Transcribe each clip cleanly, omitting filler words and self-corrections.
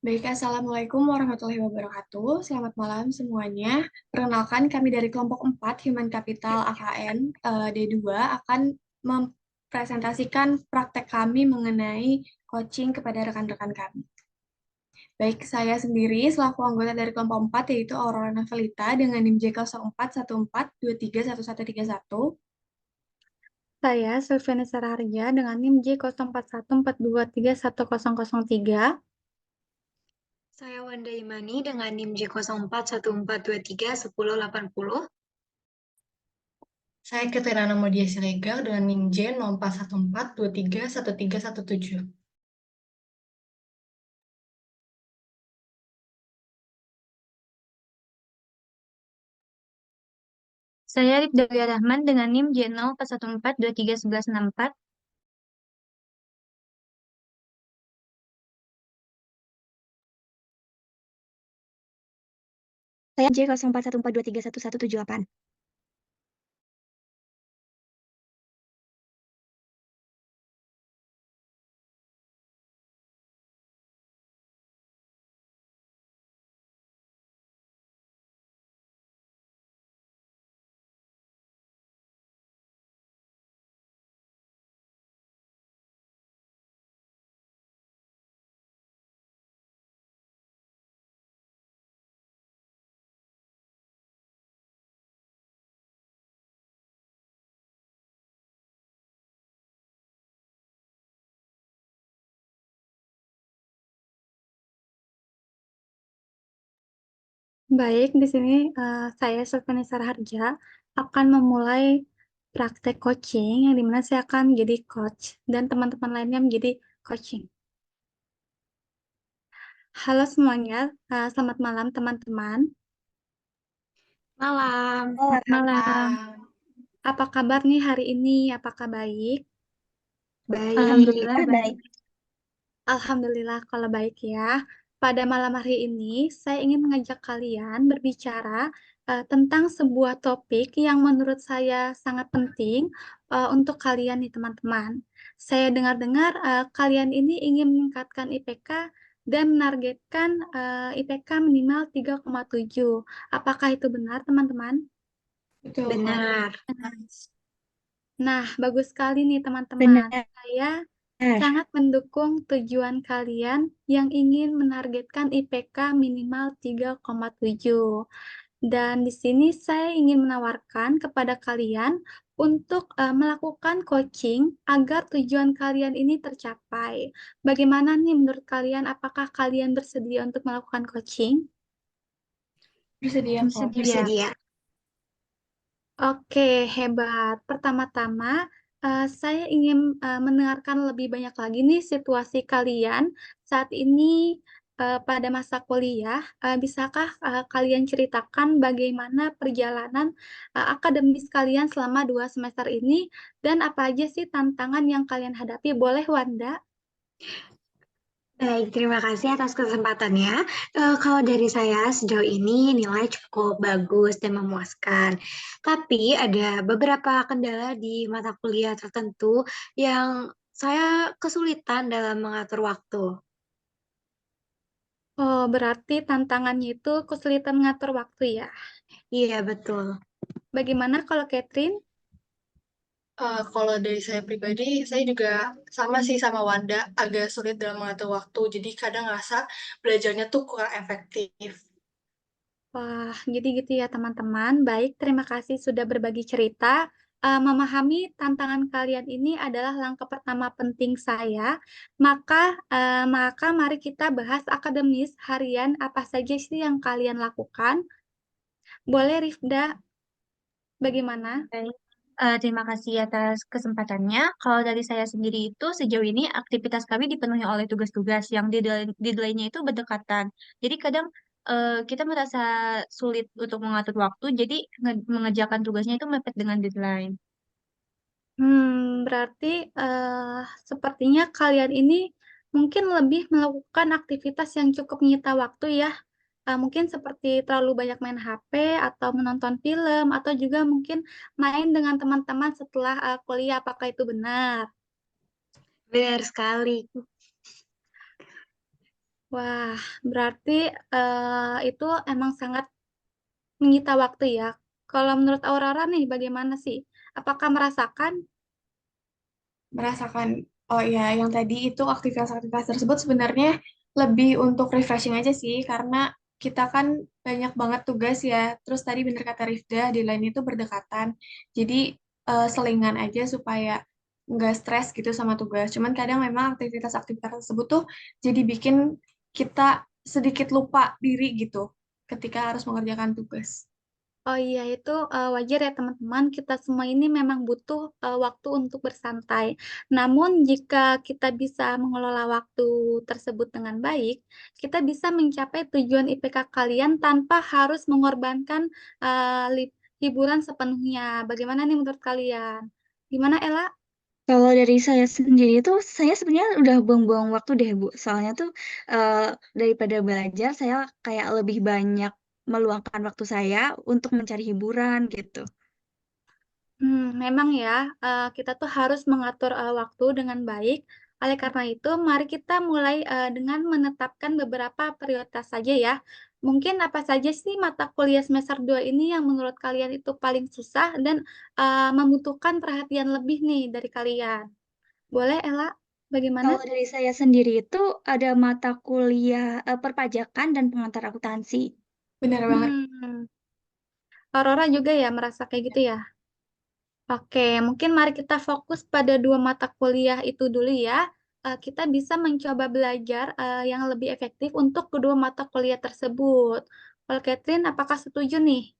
Baik, Assalamualaikum warahmatullahi wabarakatuh. Selamat malam semuanya. Perkenalkan, kami dari kelompok 4 Human Capital AKN D2 akan mempresentasikan praktek kami mengenai coaching kepada rekan-rekan kami. Baik, saya sendiri selaku anggota dari kelompok 4 yaitu Aurora Novelita dengan NIM J0414111131. Saya Sylviana Saraharja dengan NIM J0414231003. Saya Wanda Imani dengan NIM J0414231080. Saya Ketirana Modia Siregar dengan NIM J0414231317. Saya Rifdawia Rahman dengan NIM J0414231164. Saya J0414231178. Baik, di sini saya Sylviana Saraharja akan memulai praktek coaching yang dimana saya akan menjadi coach dan teman-teman lainnya menjadi coaching. Halo semuanya, selamat malam teman-teman. Malam. Malam. Apa kabar nih hari ini? Apakah baik? Baik. Alhamdulillah Baik. Alhamdulillah kalau baik ya. Pada malam hari ini, saya ingin mengajak kalian berbicara tentang sebuah topik yang menurut saya sangat penting untuk kalian nih teman-teman. Saya dengar-dengar kalian ini ingin meningkatkan IPK dan menargetkan IPK minimal 3,7. Apakah itu benar teman-teman? Betul, Kak. Benar. Nah, bagus sekali nih teman-teman. Benar. Saya sangat mendukung tujuan kalian yang ingin menargetkan IPK minimal 3,7. Dan di sini saya ingin menawarkan kepada kalian untuk melakukan coaching agar tujuan kalian ini tercapai. Bagaimana nih menurut kalian? Apakah kalian bersedia untuk melakukan coaching? Bersedia, Kak. Bersedia. Oke, hebat. Pertama-tama, saya ingin mendengarkan lebih banyak lagi nih situasi kalian saat ini pada masa kuliah. Bisakah kalian ceritakan bagaimana perjalanan akademis kalian selama 2 semester ini dan apa aja sih tantangan yang kalian hadapi? Boleh, Wanda? Baik, terima kasih atas kesempatannya. Kalau dari saya sejauh ini nilai cukup bagus dan memuaskan. Tapi ada beberapa kendala di mata kuliah tertentu yang saya kesulitan dalam mengatur waktu. Oh, berarti tantangannya itu kesulitan ngatur waktu ya. Iya, betul. Bagaimana kalau Catherine? Kalau dari saya pribadi, saya juga sama sih sama Wanda, agak sulit dalam mengatur waktu. Jadi kadang ngerasa belajarnya tuh kurang efektif. Wah, jadi gitu ya teman-teman. Baik, terima kasih sudah berbagi cerita. Memahami tantangan kalian ini adalah langkah pertama penting saya. Maka mari kita bahas akademis harian apa saja sih yang kalian lakukan. Boleh, Rifda, bagaimana? Baik. Terima kasih atas kesempatannya. Kalau dari saya sendiri itu sejauh ini aktivitas kami dipenuhi oleh tugas-tugas yang deadline-nya itu berdekatan. Jadi kadang kita merasa sulit untuk mengatur waktu, jadi mengerjakan tugasnya itu mepet dengan deadline. Berarti sepertinya kalian ini mungkin lebih melakukan aktivitas yang cukup menyita waktu ya. Mungkin seperti terlalu banyak main HP atau menonton film atau juga mungkin main dengan teman-teman setelah kuliah. Apakah itu benar? Benar sekali. Wah, berarti itu emang sangat menyita waktu ya. Kalau menurut Aurora nih, bagaimana sih? Apakah merasakan? Merasakan, oh ya, yang tadi itu aktivitas-aktivitas tersebut sebenarnya lebih untuk refreshing aja sih, karena kita kan banyak banget tugas ya. Terus tadi bener kata Rifda, deadline itu berdekatan. Jadi selingan aja supaya nggak stres gitu sama tugas. Cuman kadang memang aktivitas-aktivitas tersebut tuh jadi bikin kita sedikit lupa diri gitu ketika harus mengerjakan tugas. Oh iya, itu wajar ya teman-teman. Kita semua ini memang butuh waktu untuk bersantai. Namun jika kita bisa mengelola waktu tersebut dengan baik, kita bisa mencapai tujuan IPK kalian tanpa harus mengorbankan hiburan sepenuhnya. Bagaimana nih menurut kalian? Gimana Ella? Kalau dari saya sendiri tuh, saya sebenarnya udah buang-buang waktu deh, Bu. Soalnya tuh daripada belajar, saya kayak lebih banyak meluangkan waktu saya untuk mencari hiburan gitu. Memang ya, kita tuh harus mengatur waktu dengan baik. Oleh karena itu, mari kita mulai dengan menetapkan beberapa prioritas saja ya. Mungkin apa saja sih mata kuliah semester 2 ini yang menurut kalian itu paling susah dan membutuhkan perhatian lebih nih dari kalian? Boleh, Ella? Bagaimana? Kalau dari saya sendiri itu ada mata kuliah perpajakan dan pengantar akuntansi. Benar banget. Hmm, Aurora juga ya merasa kayak gitu ya? Oke, mungkin mari kita fokus pada dua mata kuliah itu dulu ya. Kita bisa mencoba belajar yang lebih efektif untuk kedua mata kuliah tersebut. Kalau Catherine, apakah setuju nih?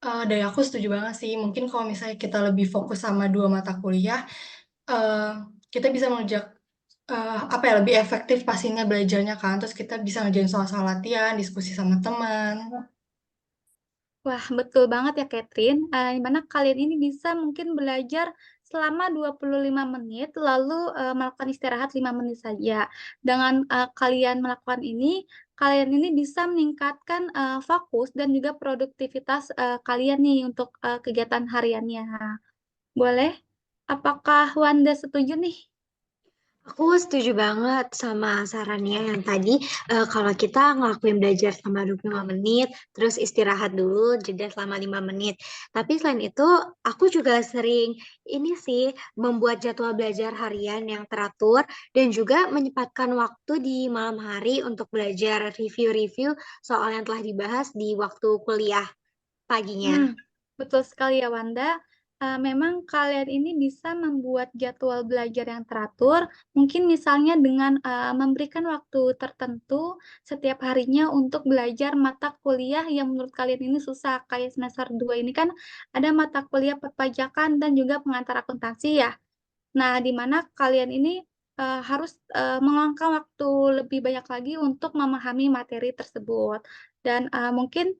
Dari aku setuju banget sih. Mungkin kalau misalnya kita lebih fokus sama 2 mata kuliah, eee, kita bisa mengerjak apa ya, lebih efektif pastinya belajarnya kan, terus kita bisa ngerjain soal-soal latihan, diskusi sama teman. Wah, betul banget ya Catherine. Di mana kalian ini bisa mungkin belajar selama 25 menit, lalu melakukan istirahat 5 menit saja. Dengan kalian melakukan ini, kalian ini bisa meningkatkan fokus dan juga produktivitas kalian nih untuk kegiatan hariannya. Boleh? Apakah Wanda setuju nih? Aku setuju banget sama sarannya yang tadi, kalau kita ngelakuin belajar selama 25 menit, terus istirahat dulu jeda selama 5 menit. Tapi selain itu, aku juga sering ini sih, membuat jadwal belajar harian yang teratur dan juga menyempatkan waktu di malam hari untuk belajar review-review soal yang telah dibahas di waktu kuliah paginya. Hmm, betul sekali ya Wanda. Memang kalian ini bisa membuat jadwal belajar yang teratur, mungkin misalnya dengan memberikan waktu tertentu setiap harinya untuk belajar mata kuliah yang menurut kalian ini susah. Kayak semester 2 ini kan ada mata kuliah perpajakan dan juga pengantar akuntansi ya. Nah, di mana kalian ini harus meluangkan waktu lebih banyak lagi untuk memahami materi tersebut. Dan mungkin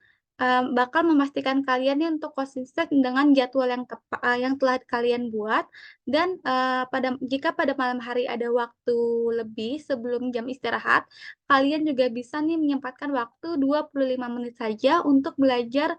bakal memastikan kalian nih untuk konsisten dengan jadwal yang tepat yang telah kalian buat. Dan jika pada malam hari ada waktu lebih sebelum jam istirahat, kalian juga bisa nih menyempatkan waktu 25 menit saja untuk belajar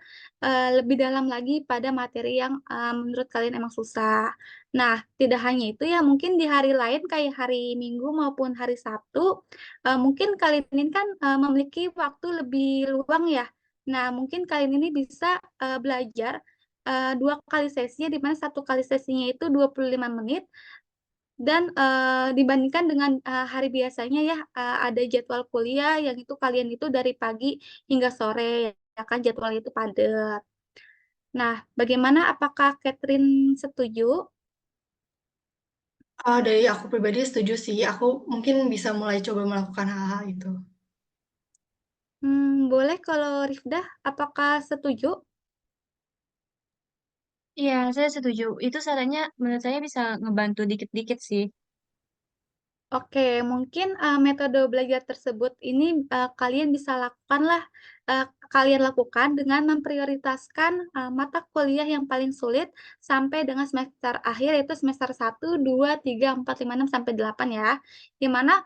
lebih dalam lagi pada materi yang menurut kalian emang susah. Nah, tidak hanya itu ya, mungkin di hari lain kayak hari Minggu maupun hari Sabtu, mungkin kalian ini kan memiliki waktu lebih luang ya. Nah, mungkin kalian ini bisa belajar 2 kali sesinya, di mana 1 kali sesinya itu 25 menit, dan dibandingkan dengan hari biasanya ya, ada jadwal kuliah yang itu kalian itu dari pagi hingga sore, ya kan jadwal itu padat. Nah, bagaimana? Apakah Catherine setuju? Dari aku pribadi setuju sih, aku mungkin bisa mulai coba melakukan hal-hal itu. Boleh kalau Rifdah, apakah setuju? Iya, saya setuju. Itu sarannya menurut saya bisa ngebantu dikit-dikit sih. Oke, mungkin metode belajar tersebut ini kalian bisa lakukanlah, kalian lakukan dengan memprioritaskan mata kuliah yang paling sulit sampai dengan semester akhir, yaitu semester 1, 2, 3, 4, 5, 6, sampai 8 ya. Di mana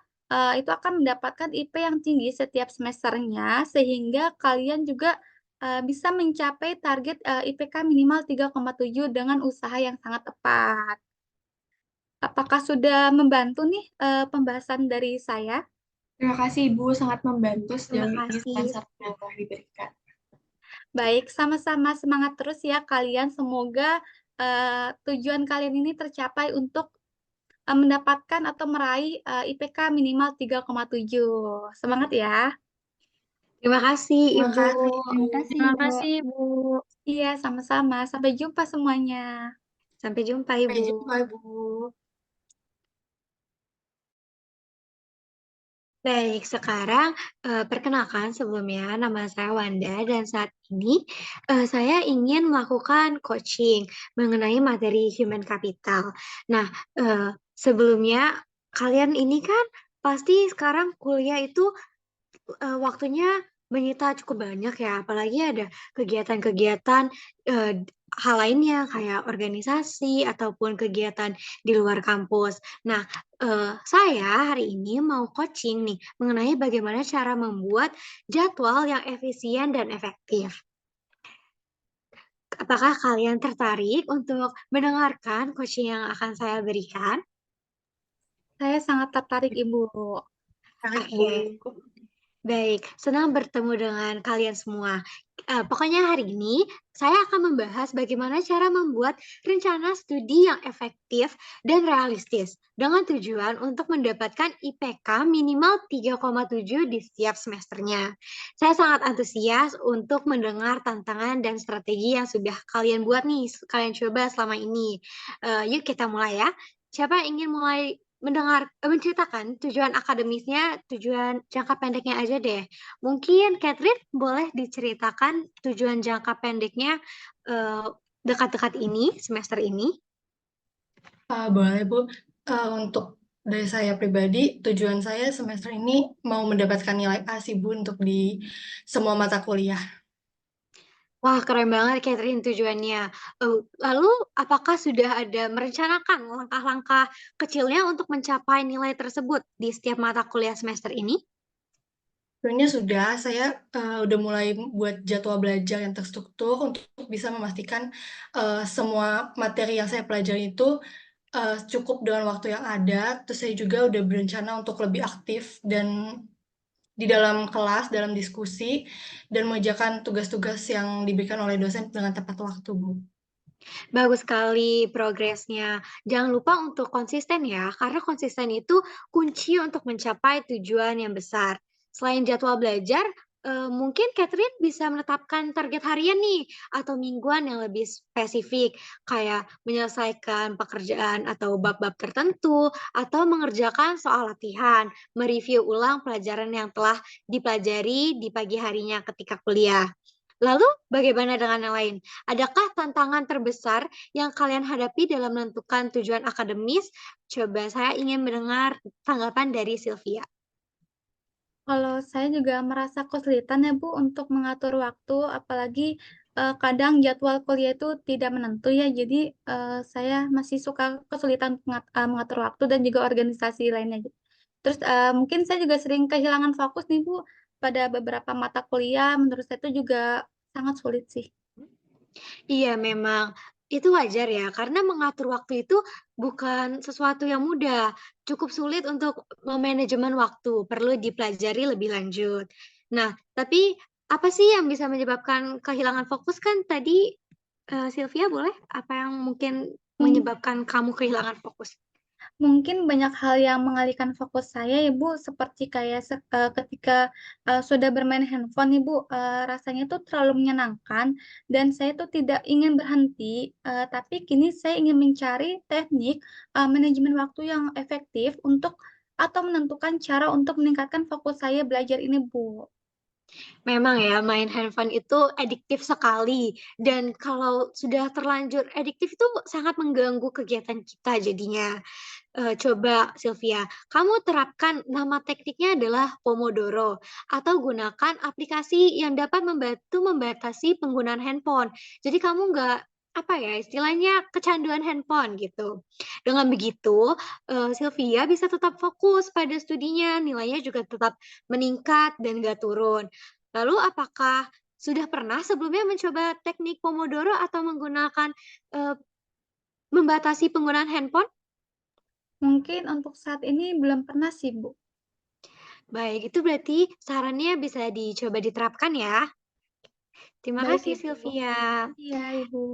itu akan mendapatkan IP yang tinggi setiap semesternya, sehingga kalian juga bisa mencapai target IPK minimal 3,7 dengan usaha yang sangat tepat. Apakah sudah membantu nih pembahasan dari saya? Terima kasih Ibu, sangat membantu Terima sejauh ini kasih. saran yang telah diberikan. Baik, sama-sama semangat terus ya kalian. Semoga tujuan kalian ini tercapai untuk mendapatkan atau meraih IPK minimal 3,7. Semangat ya. Terima kasih, Terima Ibu. kasih, Terima Bu. kasih, Terima Bu. kasih, Bu. Iya, sama-sama. Sampai jumpa semuanya. Sampai jumpa, Sampai Ibu. jumpa, Bu. Baik, sekarang perkenalkan sebelumnya nama saya Wanda dan saat ini saya ingin melakukan coaching mengenai materi human capital. Nah, sebelumnya kalian ini kan pasti sekarang kuliah itu waktunya menyita cukup banyak ya, apalagi ada kegiatan-kegiatan hal lainnya kayak organisasi ataupun kegiatan di luar kampus. Nah, saya hari ini mau coaching nih mengenai bagaimana cara membuat jadwal yang efisien dan efektif. Apakah kalian tertarik untuk mendengarkan coaching yang akan saya berikan? Saya sangat tertarik, Ibu. Tarik, Oke. Bu. Baik, senang bertemu dengan kalian semua. Pokoknya hari ini saya akan membahas bagaimana cara membuat rencana studi yang efektif dan realistis dengan tujuan untuk mendapatkan IPK minimal 3,7 di setiap semesternya. Saya sangat antusias untuk mendengar tantangan dan strategi yang sudah kalian buat nih, kalian coba selama ini. Yuk kita mulai ya. Siapa yang ingin mulai menceritakan tujuan akademisnya, tujuan jangka pendeknya aja deh. Mungkin Catherine boleh diceritakan tujuan jangka pendeknya dekat-dekat ini, semester ini? Boleh, Bu. Untuk dari saya pribadi, tujuan saya semester ini mau mendapatkan nilai A sih, Bu, untuk di semua mata kuliah. Wah, keren banget Catherine tujuannya. Lalu apakah sudah ada merencanakan langkah-langkah kecilnya untuk mencapai nilai tersebut di setiap mata kuliah semester ini? Sebenarnya sudah, saya udah mulai buat jadwal belajar yang terstruktur untuk bisa memastikan semua materi yang saya pelajari itu cukup dengan waktu yang ada. Terus saya juga udah berencana untuk lebih aktif dan di dalam kelas, dalam diskusi, dan mengerjakan tugas-tugas yang diberikan oleh dosen dengan tepat waktu, Bu. Bagus sekali progresnya. Jangan lupa untuk konsisten ya, karena konsisten itu kunci untuk mencapai tujuan yang besar. Selain jadwal belajar, mungkin Catherine bisa menetapkan target harian nih atau mingguan yang lebih spesifik, kayak menyelesaikan pekerjaan atau bab-bab tertentu, atau mengerjakan soal latihan, mereview ulang pelajaran yang telah dipelajari di pagi harinya ketika kuliah. Lalu, bagaimana dengan yang lain? Adakah tantangan terbesar yang kalian hadapi dalam menentukan tujuan akademis? Coba saya ingin mendengar tanggapan dari Sylvia. Kalau saya juga merasa kesulitan ya Bu untuk mengatur waktu, apalagi kadang jadwal kuliah itu tidak menentu ya, jadi saya masih suka kesulitan mengatur waktu dan juga organisasi lainnya. Terus mungkin saya juga sering kehilangan fokus nih Bu pada beberapa mata kuliah, menurut saya itu juga sangat sulit sih. Iya, memang itu wajar ya, karena mengatur waktu itu bukan sesuatu yang mudah. Cukup sulit untuk memanajemen waktu, perlu dipelajari lebih lanjut. Nah, tapi apa sih yang bisa menyebabkan kehilangan fokus kan tadi Sylvia boleh apa yang mungkin menyebabkan kamu kehilangan fokus? Mungkin banyak hal yang mengalihkan fokus saya ya Bu, seperti kayak ketika sudah bermain handphone nih Bu, rasanya tuh terlalu menyenangkan dan saya tuh tidak ingin berhenti, tapi kini saya ingin mencari teknik manajemen waktu yang efektif untuk atau menentukan cara untuk meningkatkan fokus saya belajar ini Bu. Memang ya, main handphone itu adiktif sekali dan kalau sudah terlanjur adiktif itu sangat mengganggu kegiatan kita jadinya. Coba Sylvia, kamu terapkan nama tekniknya adalah Pomodoro atau gunakan aplikasi yang dapat membantu membatasi penggunaan handphone. Jadi kamu nggak apa ya istilahnya kecanduan handphone gitu. Dengan begitu, Sylvia bisa tetap fokus pada studinya, nilainya juga tetap meningkat dan nggak turun. Lalu apakah sudah pernah sebelumnya mencoba teknik Pomodoro atau menggunakan eh, membatasi penggunaan handphone? Mungkin untuk saat ini belum pernah sih Bu. Baik, itu berarti sarannya bisa dicoba diterapkan ya. Terima Baik, kasih Ibu. Sylvia. Iya, Ibu.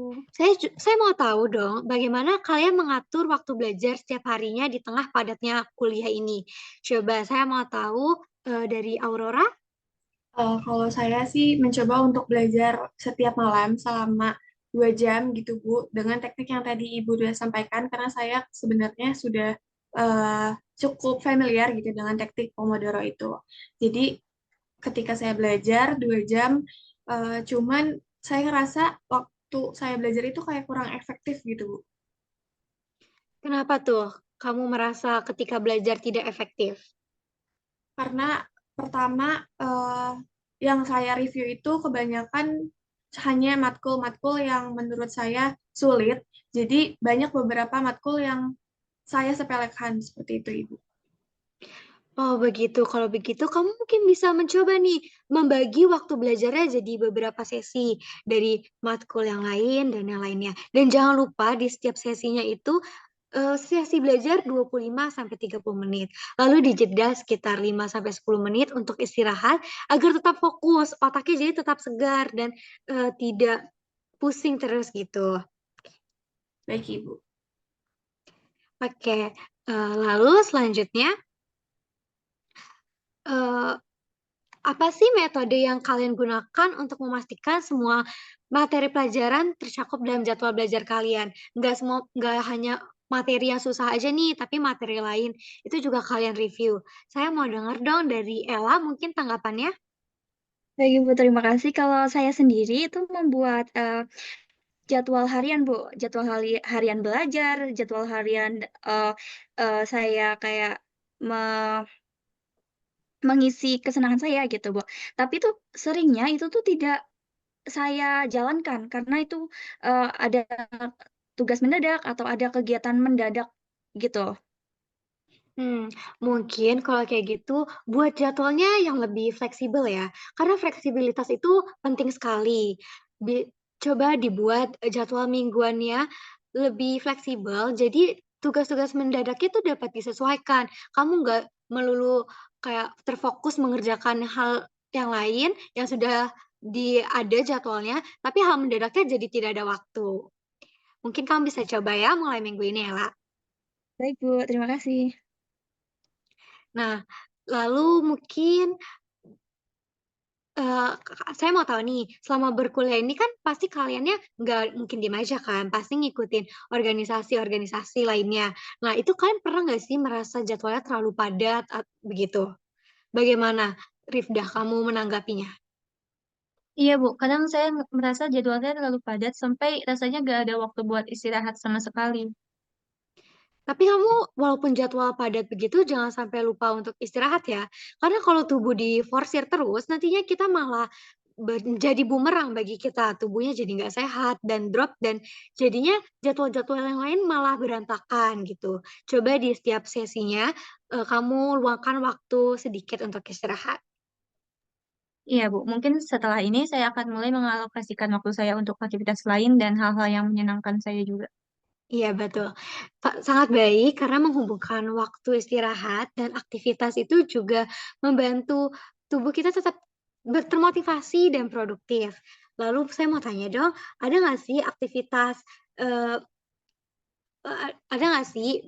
Saya mau tahu dong, bagaimana kalian mengatur waktu belajar setiap harinya di tengah padatnya kuliah ini? Coba saya mau tahu, dari Aurora? Kalau saya sih mencoba untuk belajar setiap malam selama 2 jam gitu Bu, dengan teknik yang tadi Ibu sudah sampaikan, karena saya sebenarnya sudah eh, cukup familiar gitu dengan teknik Pomodoro itu. Jadi ketika saya belajar 2 jam, cuman saya ngerasa waktu saya belajar itu kayak kurang efektif gitu Bu. Kenapa tuh kamu merasa ketika belajar tidak efektif? Karena pertama, yang saya review itu kebanyakan hanya matkul-matkul yang menurut saya sulit. Jadi banyak beberapa matkul yang saya sepelekan seperti itu, Ibu. Oh begitu, kalau begitu kamu mungkin bisa mencoba nih, membagi waktu belajarnya jadi beberapa sesi, dari matkul yang lain dan yang lainnya. Dan jangan lupa di setiap sesinya itu, sesi belajar 25 sampai 30 menit, lalu dijeda sekitar 5 sampai 10 menit untuk istirahat, agar tetap fokus, otaknya jadi tetap segar dan, tidak pusing terus gitu. Baik, Ibu. Oke, lalu selanjutnya, eee apa sih metode yang kalian gunakan untuk memastikan semua materi pelajaran tercakup dalam jadwal belajar kalian? Nggak hanya materi yang susah aja nih, tapi materi lain itu juga kalian review. Saya mau dengar dong dari Ella mungkin tanggapannya? Baik Ibu, terima kasih. Kalau saya sendiri itu membuat jadwal harian Bu, jadwal harian belajar, jadwal harian saya kayak me mengisi kesenangan saya gitu Bu. Tapi tuh seringnya itu tuh tidak saya jalankan karena itu, ada tugas mendadak atau ada kegiatan mendadak gitu. Hmm, mungkin kalau kayak gitu buat jadwalnya yang lebih fleksibel ya, karena fleksibilitas itu penting sekali. Coba dibuat, jadwal mingguannya lebih fleksibel, jadi tugas-tugas mendadaknya itu dapat disesuaikan. Kamu nggak melulu kayak terfokus mengerjakan hal yang lain yang sudah ada jadwalnya, tapi hal mendadaknya jadi tidak ada waktu. Mungkin kamu bisa coba ya mulai minggu ini, Ella. Baik Bu, terima kasih. Nah, lalu mungkin, saya mau tahu nih, selama berkuliah ini kan pasti kaliannya nggak mungkin diem aja kan, pasti ngikutin organisasi-organisasi lainnya. Nah, itu kalian pernah nggak sih merasa jadwalnya terlalu padat begitu? Bagaimana, Rifdah, kamu menanggapinya? Iya, Bu. Kadang saya merasa jadwalnya terlalu padat sampai rasanya gak ada waktu buat istirahat sama sekali. Tapi kamu walaupun jadwal padat begitu, jangan sampai lupa untuk istirahat ya. Karena kalau tubuh diforsir terus, nantinya kita malah jadi bumerang bagi kita. Tubuhnya jadi nggak sehat dan drop dan jadinya jadwal-jadwal yang lain malah berantakan gitu. Coba di setiap sesinya, kamu luangkan waktu sedikit untuk istirahat. Iya, Bu. Mungkin setelah ini saya akan mulai mengalokasikan waktu saya untuk aktivitas lain dan hal-hal yang menyenangkan saya juga. Iya betul. Sangat baik karena menghubungkan waktu istirahat dan aktivitas itu juga membantu tubuh kita tetap termotivasi dan produktif. Lalu saya mau tanya dong, ada nggak sih aktivitas, eee ada nggak sih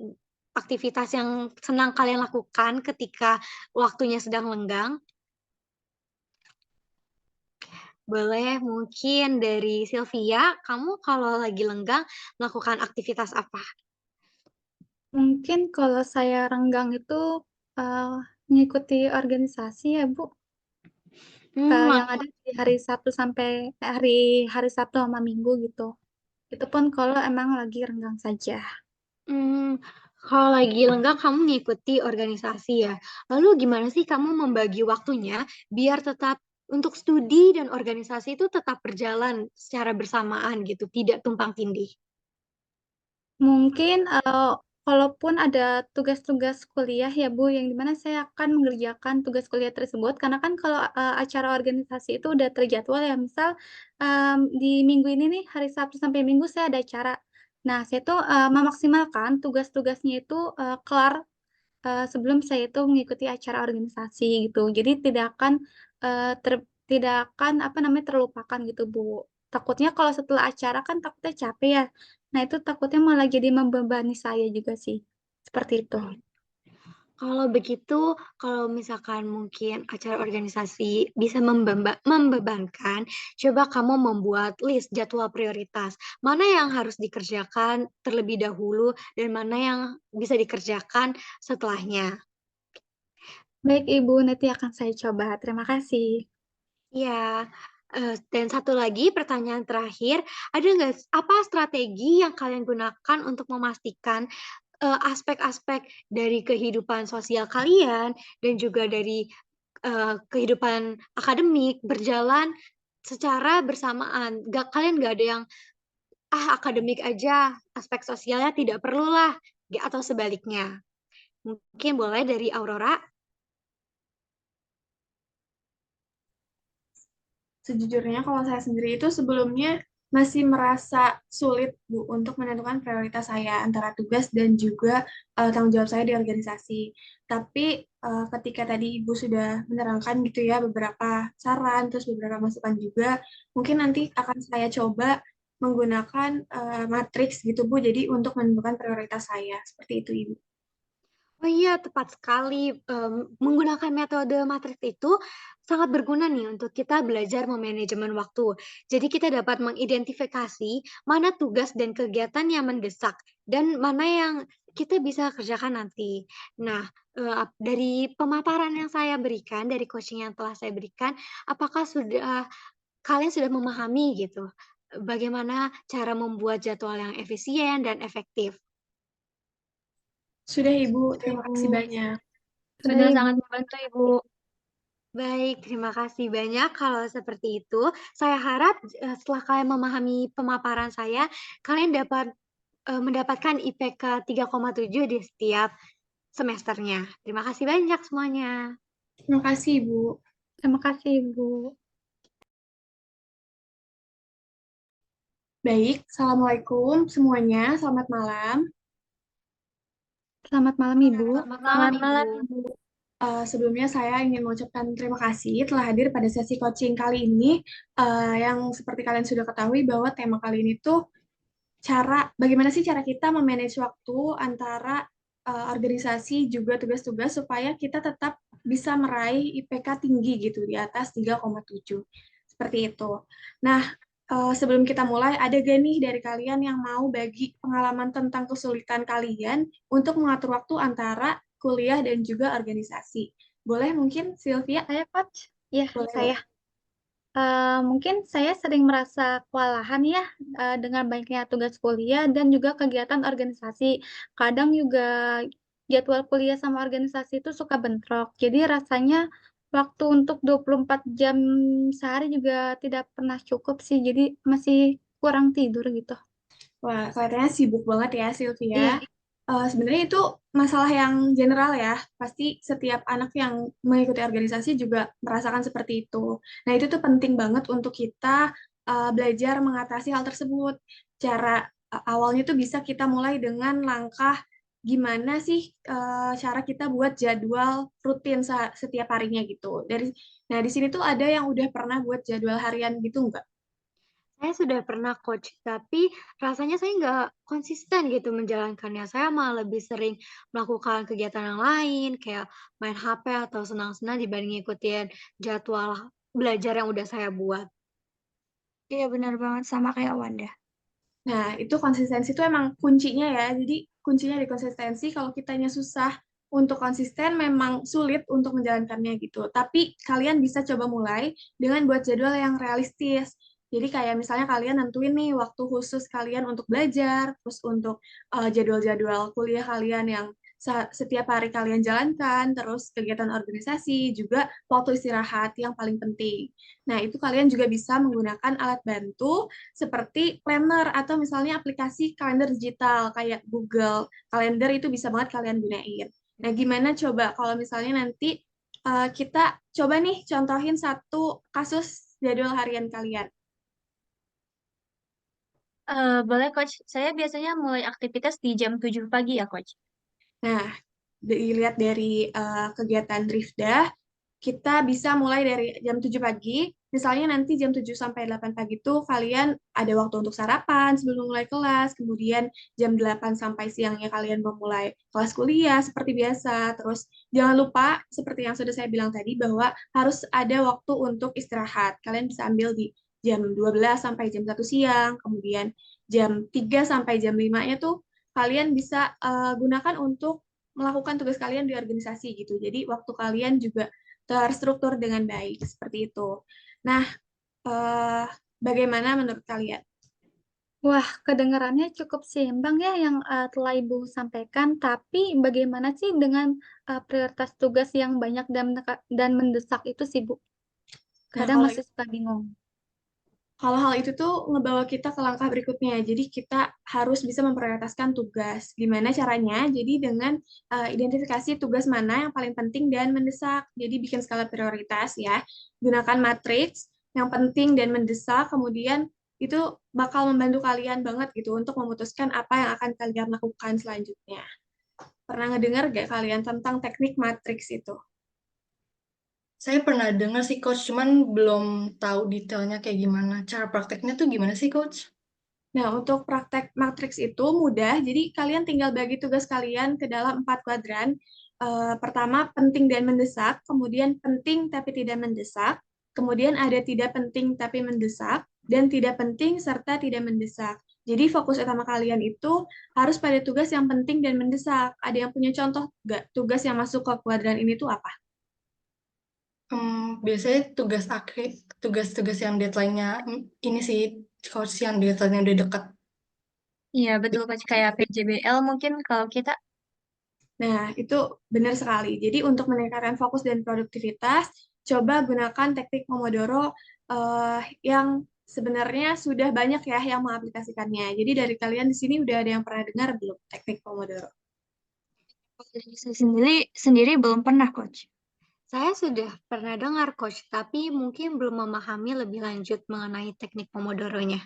aktivitas yang senang kalian lakukan ketika waktunya sedang lenggang? Boleh mungkin dari Sylvia, kamu kalau lagi lenggang melakukan aktivitas apa? Mungkin kalau saya renggang itu, eee, mengikuti organisasi ya, Bu, Mmm, yang ada di hari Sabtu sampai hari hari Sabtu sama Minggu gitu. Itu pun kalau emang lagi renggang saja. Mmm, kalau lagi lenggang kamu ngikuti organisasi ya. Lalu gimana sih kamu membagi waktunya biar tetap untuk studi dan organisasi itu tetap berjalan secara bersamaan gitu, tidak tumpang tindih? Mungkin, kalaupun ada tugas-tugas kuliah ya, Bu, yang di mana saya akan mengerjakan tugas kuliah tersebut, karena kan kalau, acara organisasi itu udah terjadwal ya, misal, di minggu ini nih, hari Sabtu sampai Minggu saya ada acara. Nah, saya tuh, memaksimalkan tugas-tugasnya itu, kelar sebelum saya itu mengikuti acara organisasi gitu. Jadi tidak akan apa namanya terlupakan gitu, Bu. Takutnya kalau setelah acara kan takutnya capek ya. Nah, itu takutnya malah jadi membebani saya juga sih. Seperti itu. Kalau begitu, kalau misalkan mungkin acara organisasi bisa membebankan, coba kamu membuat list jadwal prioritas. Mana yang harus dikerjakan terlebih dahulu dan mana yang bisa dikerjakan setelahnya. Baik, Ibu, nanti akan saya coba. Terima kasih. Iya, dan satu lagi pertanyaan terakhir, ada nggak apa strategi yang kalian gunakan untuk memastikan aspek-aspek dari kehidupan sosial kalian dan juga dari kehidupan akademik berjalan secara bersamaan? Kalian nggak ada yang akademik aja, aspek sosialnya tidak perlulah, atau sebaliknya. Mungkin boleh dari Aurora. Sejujurnya kalau saya sendiri itu sebelumnya masih merasa sulit Bu untuk menentukan prioritas saya antara tugas dan juga tanggung jawab saya di organisasi. Tapi ketika tadi Ibu sudah menerangkan gitu ya beberapa saran, terus beberapa masukan juga, mungkin nanti akan saya coba menggunakan matriks gitu Bu, jadi untuk menentukan prioritas saya. Seperti itu Ibu. Oh iya, tepat sekali. Menggunakan metode matriks itu sangat berguna nih untuk kita belajar memanajemen waktu. Jadi kita dapat mengidentifikasi mana tugas dan kegiatan yang mendesak dan mana yang kita bisa kerjakan nanti. Nah, dari pemaparan yang saya berikan, dari coaching yang telah saya berikan, apakah kalian sudah memahami gitu, bagaimana cara membuat jadwal yang efisien dan efektif? Sudah Ibu, terima kasih banyak. Sudah, Sudah Ibu. sangat membantu, Ibu. Baik, terima kasih banyak kalau seperti itu. Saya harap setelah kalian memahami pemaparan saya, kalian dapat mendapatkan IPK 3,7 di setiap semesternya. Terima kasih banyak semuanya. Terima kasih Ibu. Terima kasih, Ibu. Baik, Assalamualaikum semuanya, selamat malam. Selamat malam, Ibu. Selamat malam, Ibu. Sebelumnya saya ingin mengucapkan terima kasih telah hadir pada sesi coaching kali ini, yang seperti kalian sudah ketahui bahwa tema kali ini tuh bagaimana sih cara kita memanage waktu antara organisasi juga tugas-tugas supaya kita tetap bisa meraih IPK tinggi gitu di atas 3,7. Seperti itu. Nah, sebelum kita mulai, ada gak nih dari kalian yang mau bagi pengalaman tentang kesulitan kalian untuk mengatur waktu antara kuliah dan juga organisasi? Boleh mungkin Sylvia? Saya, Coach. Ya, Boleh. saya. Mungkin saya sering merasa kewalahan ya dengan banyaknya tugas kuliah dan juga kegiatan organisasi. Kadang juga jadwal kuliah sama organisasi itu suka bentrok. Jadi rasanya waktu untuk 24 jam sehari juga tidak pernah cukup sih. Jadi masih kurang tidur gitu. Wah, kelihatannya sibuk banget ya Sylvia. Iya, Sebenarnya itu masalah yang general ya. Pasti setiap anak yang mengikuti organisasi juga merasakan seperti itu. Nah, itu tuh penting banget untuk kita belajar mengatasi hal tersebut. Cara awalnya tuh bisa kita mulai dengan langkah gimana sih cara kita buat jadwal rutin setiap harinya gitu. Nah, di sini tuh ada yang udah pernah buat jadwal harian gitu nggak? Saya sudah pernah coach, tapi rasanya saya nggak konsisten gitu menjalankannya. Saya malah lebih sering melakukan kegiatan yang lain, kayak main HP atau senang-senang dibanding ngikutin jadwal belajar yang udah saya buat. Iya benar banget sama kayak Wanda. Nah, itu konsistensi itu emang kuncinya ya. Jadi kuncinya di konsistensi, kalau kitanya susah untuk konsisten memang sulit untuk menjalankannya gitu. Tapi kalian bisa coba mulai dengan buat jadwal yang realistis. Jadi kayak misalnya kalian nentuin nih waktu khusus kalian untuk belajar, terus untuk jadwal-jadwal kuliah kalian yang setiap hari kalian jalankan, terus kegiatan organisasi, juga waktu istirahat yang paling penting. Nah, itu kalian juga bisa menggunakan alat bantu seperti planner atau misalnya aplikasi kalender digital kayak Google Calendar itu bisa banget kalian gunain. Nah, gimana coba kalau misalnya nanti kita coba nih contohin satu kasus jadwal harian kalian. Boleh, Coach. Saya biasanya mulai aktivitas di jam 7 pagi ya, Coach. Nah, dilihat dari kegiatan Rifdah, kita bisa mulai dari jam 7 pagi. Misalnya nanti jam 7 sampai 8 pagi itu kalian ada waktu untuk sarapan sebelum mulai kelas, kemudian jam 8 sampai siangnya kalian memulai kelas kuliah seperti biasa. Terus jangan lupa seperti yang sudah saya bilang tadi bahwa harus ada waktu untuk istirahat. Kalian bisa ambil di jam 12 sampai jam 1 siang, kemudian jam 3 sampai jam 5-nya tuh kalian bisa gunakan untuk melakukan tugas kalian di organisasi gitu. Jadi waktu kalian juga terstruktur dengan baik seperti itu. Nah, eh, bagaimana menurut kalian? Wah, kedengarannya cukup seimbang ya yang telah Ibu sampaikan, tapi bagaimana sih dengan prioritas tugas yang banyak dan mendesak itu sih, Bu? Nah, Kadang masih suka bingung. kalau hal itu tuh ngebawa kita ke langkah berikutnya. Jadi kita harus bisa memprioritaskan tugas. Gimana caranya? Jadi dengan identifikasi tugas mana yang paling penting dan mendesak. Jadi bikin skala prioritas ya. Gunakan matriks yang penting dan mendesak. Kemudian itu bakal membantu kalian banget gitu untuk memutuskan apa yang akan kalian lakukan selanjutnya. Pernah ngedengar gak kalian tentang teknik matriks itu? Saya pernah dengar sih Coach, cuman belum tahu detailnya kayak gimana. Cara prakteknya tuh gimana sih Coach? Nah, untuk praktek matriks itu mudah, jadi kalian tinggal bagi tugas kalian ke dalam 4 kuadran. Pertama, penting dan mendesak, kemudian penting tapi tidak mendesak, kemudian ada tidak penting tapi mendesak, dan tidak penting serta tidak mendesak. Jadi fokus utama kalian itu harus pada tugas yang penting dan mendesak. Ada yang punya contoh nggak tugas yang masuk ke kuadran ini tuh apa? Biasanya tugas-tugas yang deadline-nya ini sih Coach yang deadline-nya udah dekat. Iya, betul Coach. Kayak PJBL mungkin kalau kita. Nah, itu benar sekali. Jadi untuk meningkatkan fokus dan produktivitas, coba gunakan teknik Pomodoro yang sebenarnya sudah banyak ya yang mengaplikasikannya. Jadi dari kalian di sini udah ada yang pernah dengar belum teknik Pomodoro? Dari saya sendiri belum pernah, Coach. Saya sudah pernah dengar, Coach, tapi mungkin belum memahami lebih lanjut mengenai teknik Pomodoro-nya.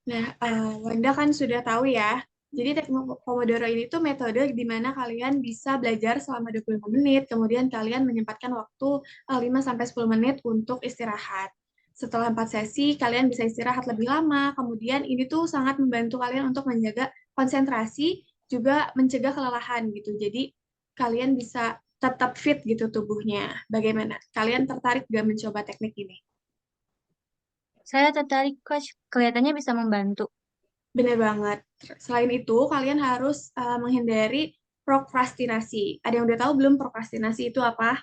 Nah, Wanda kan sudah tahu ya. Jadi teknik Pomodoro ini tuh metode di mana kalian bisa belajar selama 25 menit, kemudian kalian menyempatkan waktu 5-10 menit untuk istirahat. Setelah 4 sesi, kalian bisa istirahat lebih lama. Kemudian ini tuh sangat membantu kalian untuk menjaga konsentrasi, juga mencegah kelelahan gitu. Jadi kalian bisa tetap fit gitu tubuhnya. Bagaimana? Kalian tertarik gak mencoba teknik ini? Saya tertarik Coach. Kelihatannya bisa membantu. Benar banget. Selain itu, kalian harus menghindari prokrastinasi. Ada yang udah tahu belum prokrastinasi itu apa?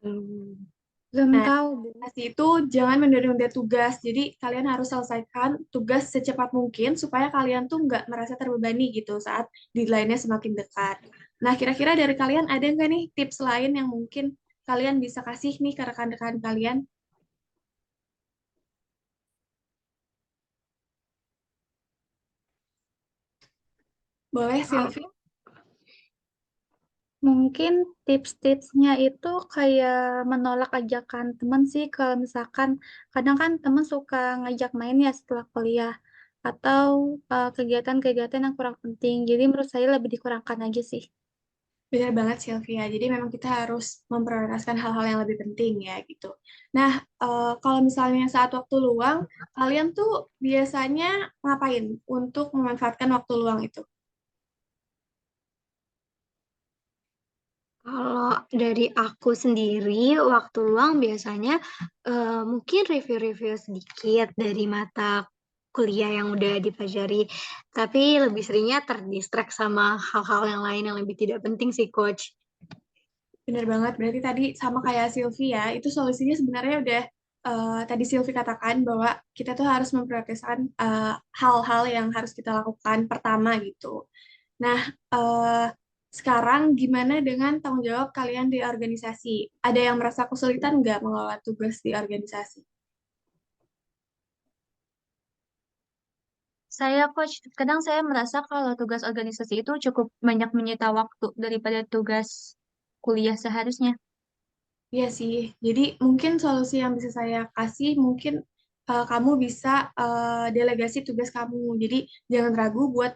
Belum Nah, tahu, Bu. prokrastinasi itu jangan menunda-nunda tugas. Jadi, kalian harus selesaikan tugas secepat mungkin supaya kalian tuh nggak merasa terbebani gitu saat deadline-nya semakin dekat. Nah, kira-kira dari kalian ada nggak nih tips lain yang mungkin kalian bisa kasih nih ke rekan-rekan kalian? Boleh, Sylvie? Mungkin tips-tipsnya itu kayak menolak ajakan teman sih kalau misalkan kadang kan teman suka ngajak main ya setelah kuliah atau kegiatan-kegiatan yang kurang penting. Jadi menurut saya lebih dikurangkan aja sih. Benar banget Sylvia. Jadi memang kita harus memprioritaskan hal-hal yang lebih penting ya gitu. Nah, kalau misalnya saat waktu luang, kalian tuh biasanya ngapain untuk memanfaatkan waktu luang itu? Kalau dari aku sendiri, waktu luang biasanya mungkin review-review sedikit dari mata kuliah yang udah dipelajari. Tapi lebih seringnya terdistract sama hal-hal yang lain yang lebih tidak penting sih, Coach. Benar banget. Berarti tadi sama kayak Sylvia, itu solusinya sebenarnya udah tadi Sylvie katakan bahwa kita tuh harus memprioritaskan hal-hal yang harus kita lakukan pertama gitu. Nah, sekarang gimana dengan tanggung jawab kalian di organisasi? Ada yang merasa kesulitan nggak mengelola tugas di organisasi? Saya Coach, kadang saya merasa kalau tugas organisasi itu cukup banyak menyita waktu daripada tugas kuliah seharusnya. Iya sih, jadi mungkin solusi yang bisa saya kasih, mungkin kamu bisa delegasi tugas kamu. Jadi jangan ragu buat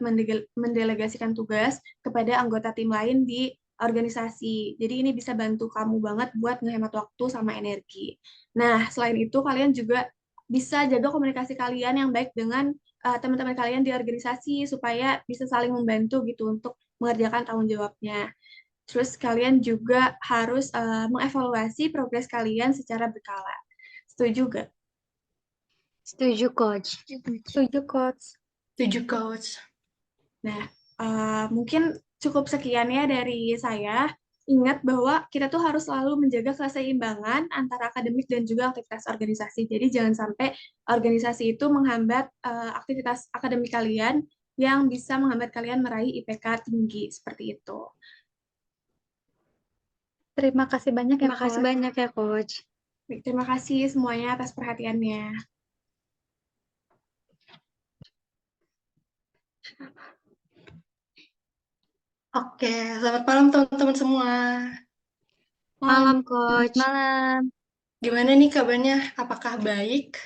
mendelegasikan tugas kepada anggota tim lain di organisasi. Jadi ini bisa bantu kamu banget buat ngehemat waktu sama energi. Nah, selain itu kalian juga bisa jaga komunikasi kalian yang baik dengan teman-teman kalian di organisasi supaya bisa saling membantu gitu untuk mengerjakan tanggung jawabnya. Terus kalian juga harus mengevaluasi progres kalian secara berkala. Setuju gak? Setuju, Coach. Setuju, Coach. Setuju, Coach. Nah, mungkin cukup sekian ya dari saya. Ingat bahwa kita tuh harus selalu menjaga keseimbangan antara akademik dan juga aktivitas organisasi. Jadi jangan sampai organisasi itu menghambat aktivitas akademik kalian yang bisa menghambat kalian meraih IPK tinggi seperti itu. Terima kasih banyak ya, Terima kasih Coach. banyak ya, Coach. Baik, terima kasih semuanya atas perhatiannya. Oke, selamat malam teman-teman semua. Malam, Coach. Malam. Gimana nih kabarnya? Apakah baik?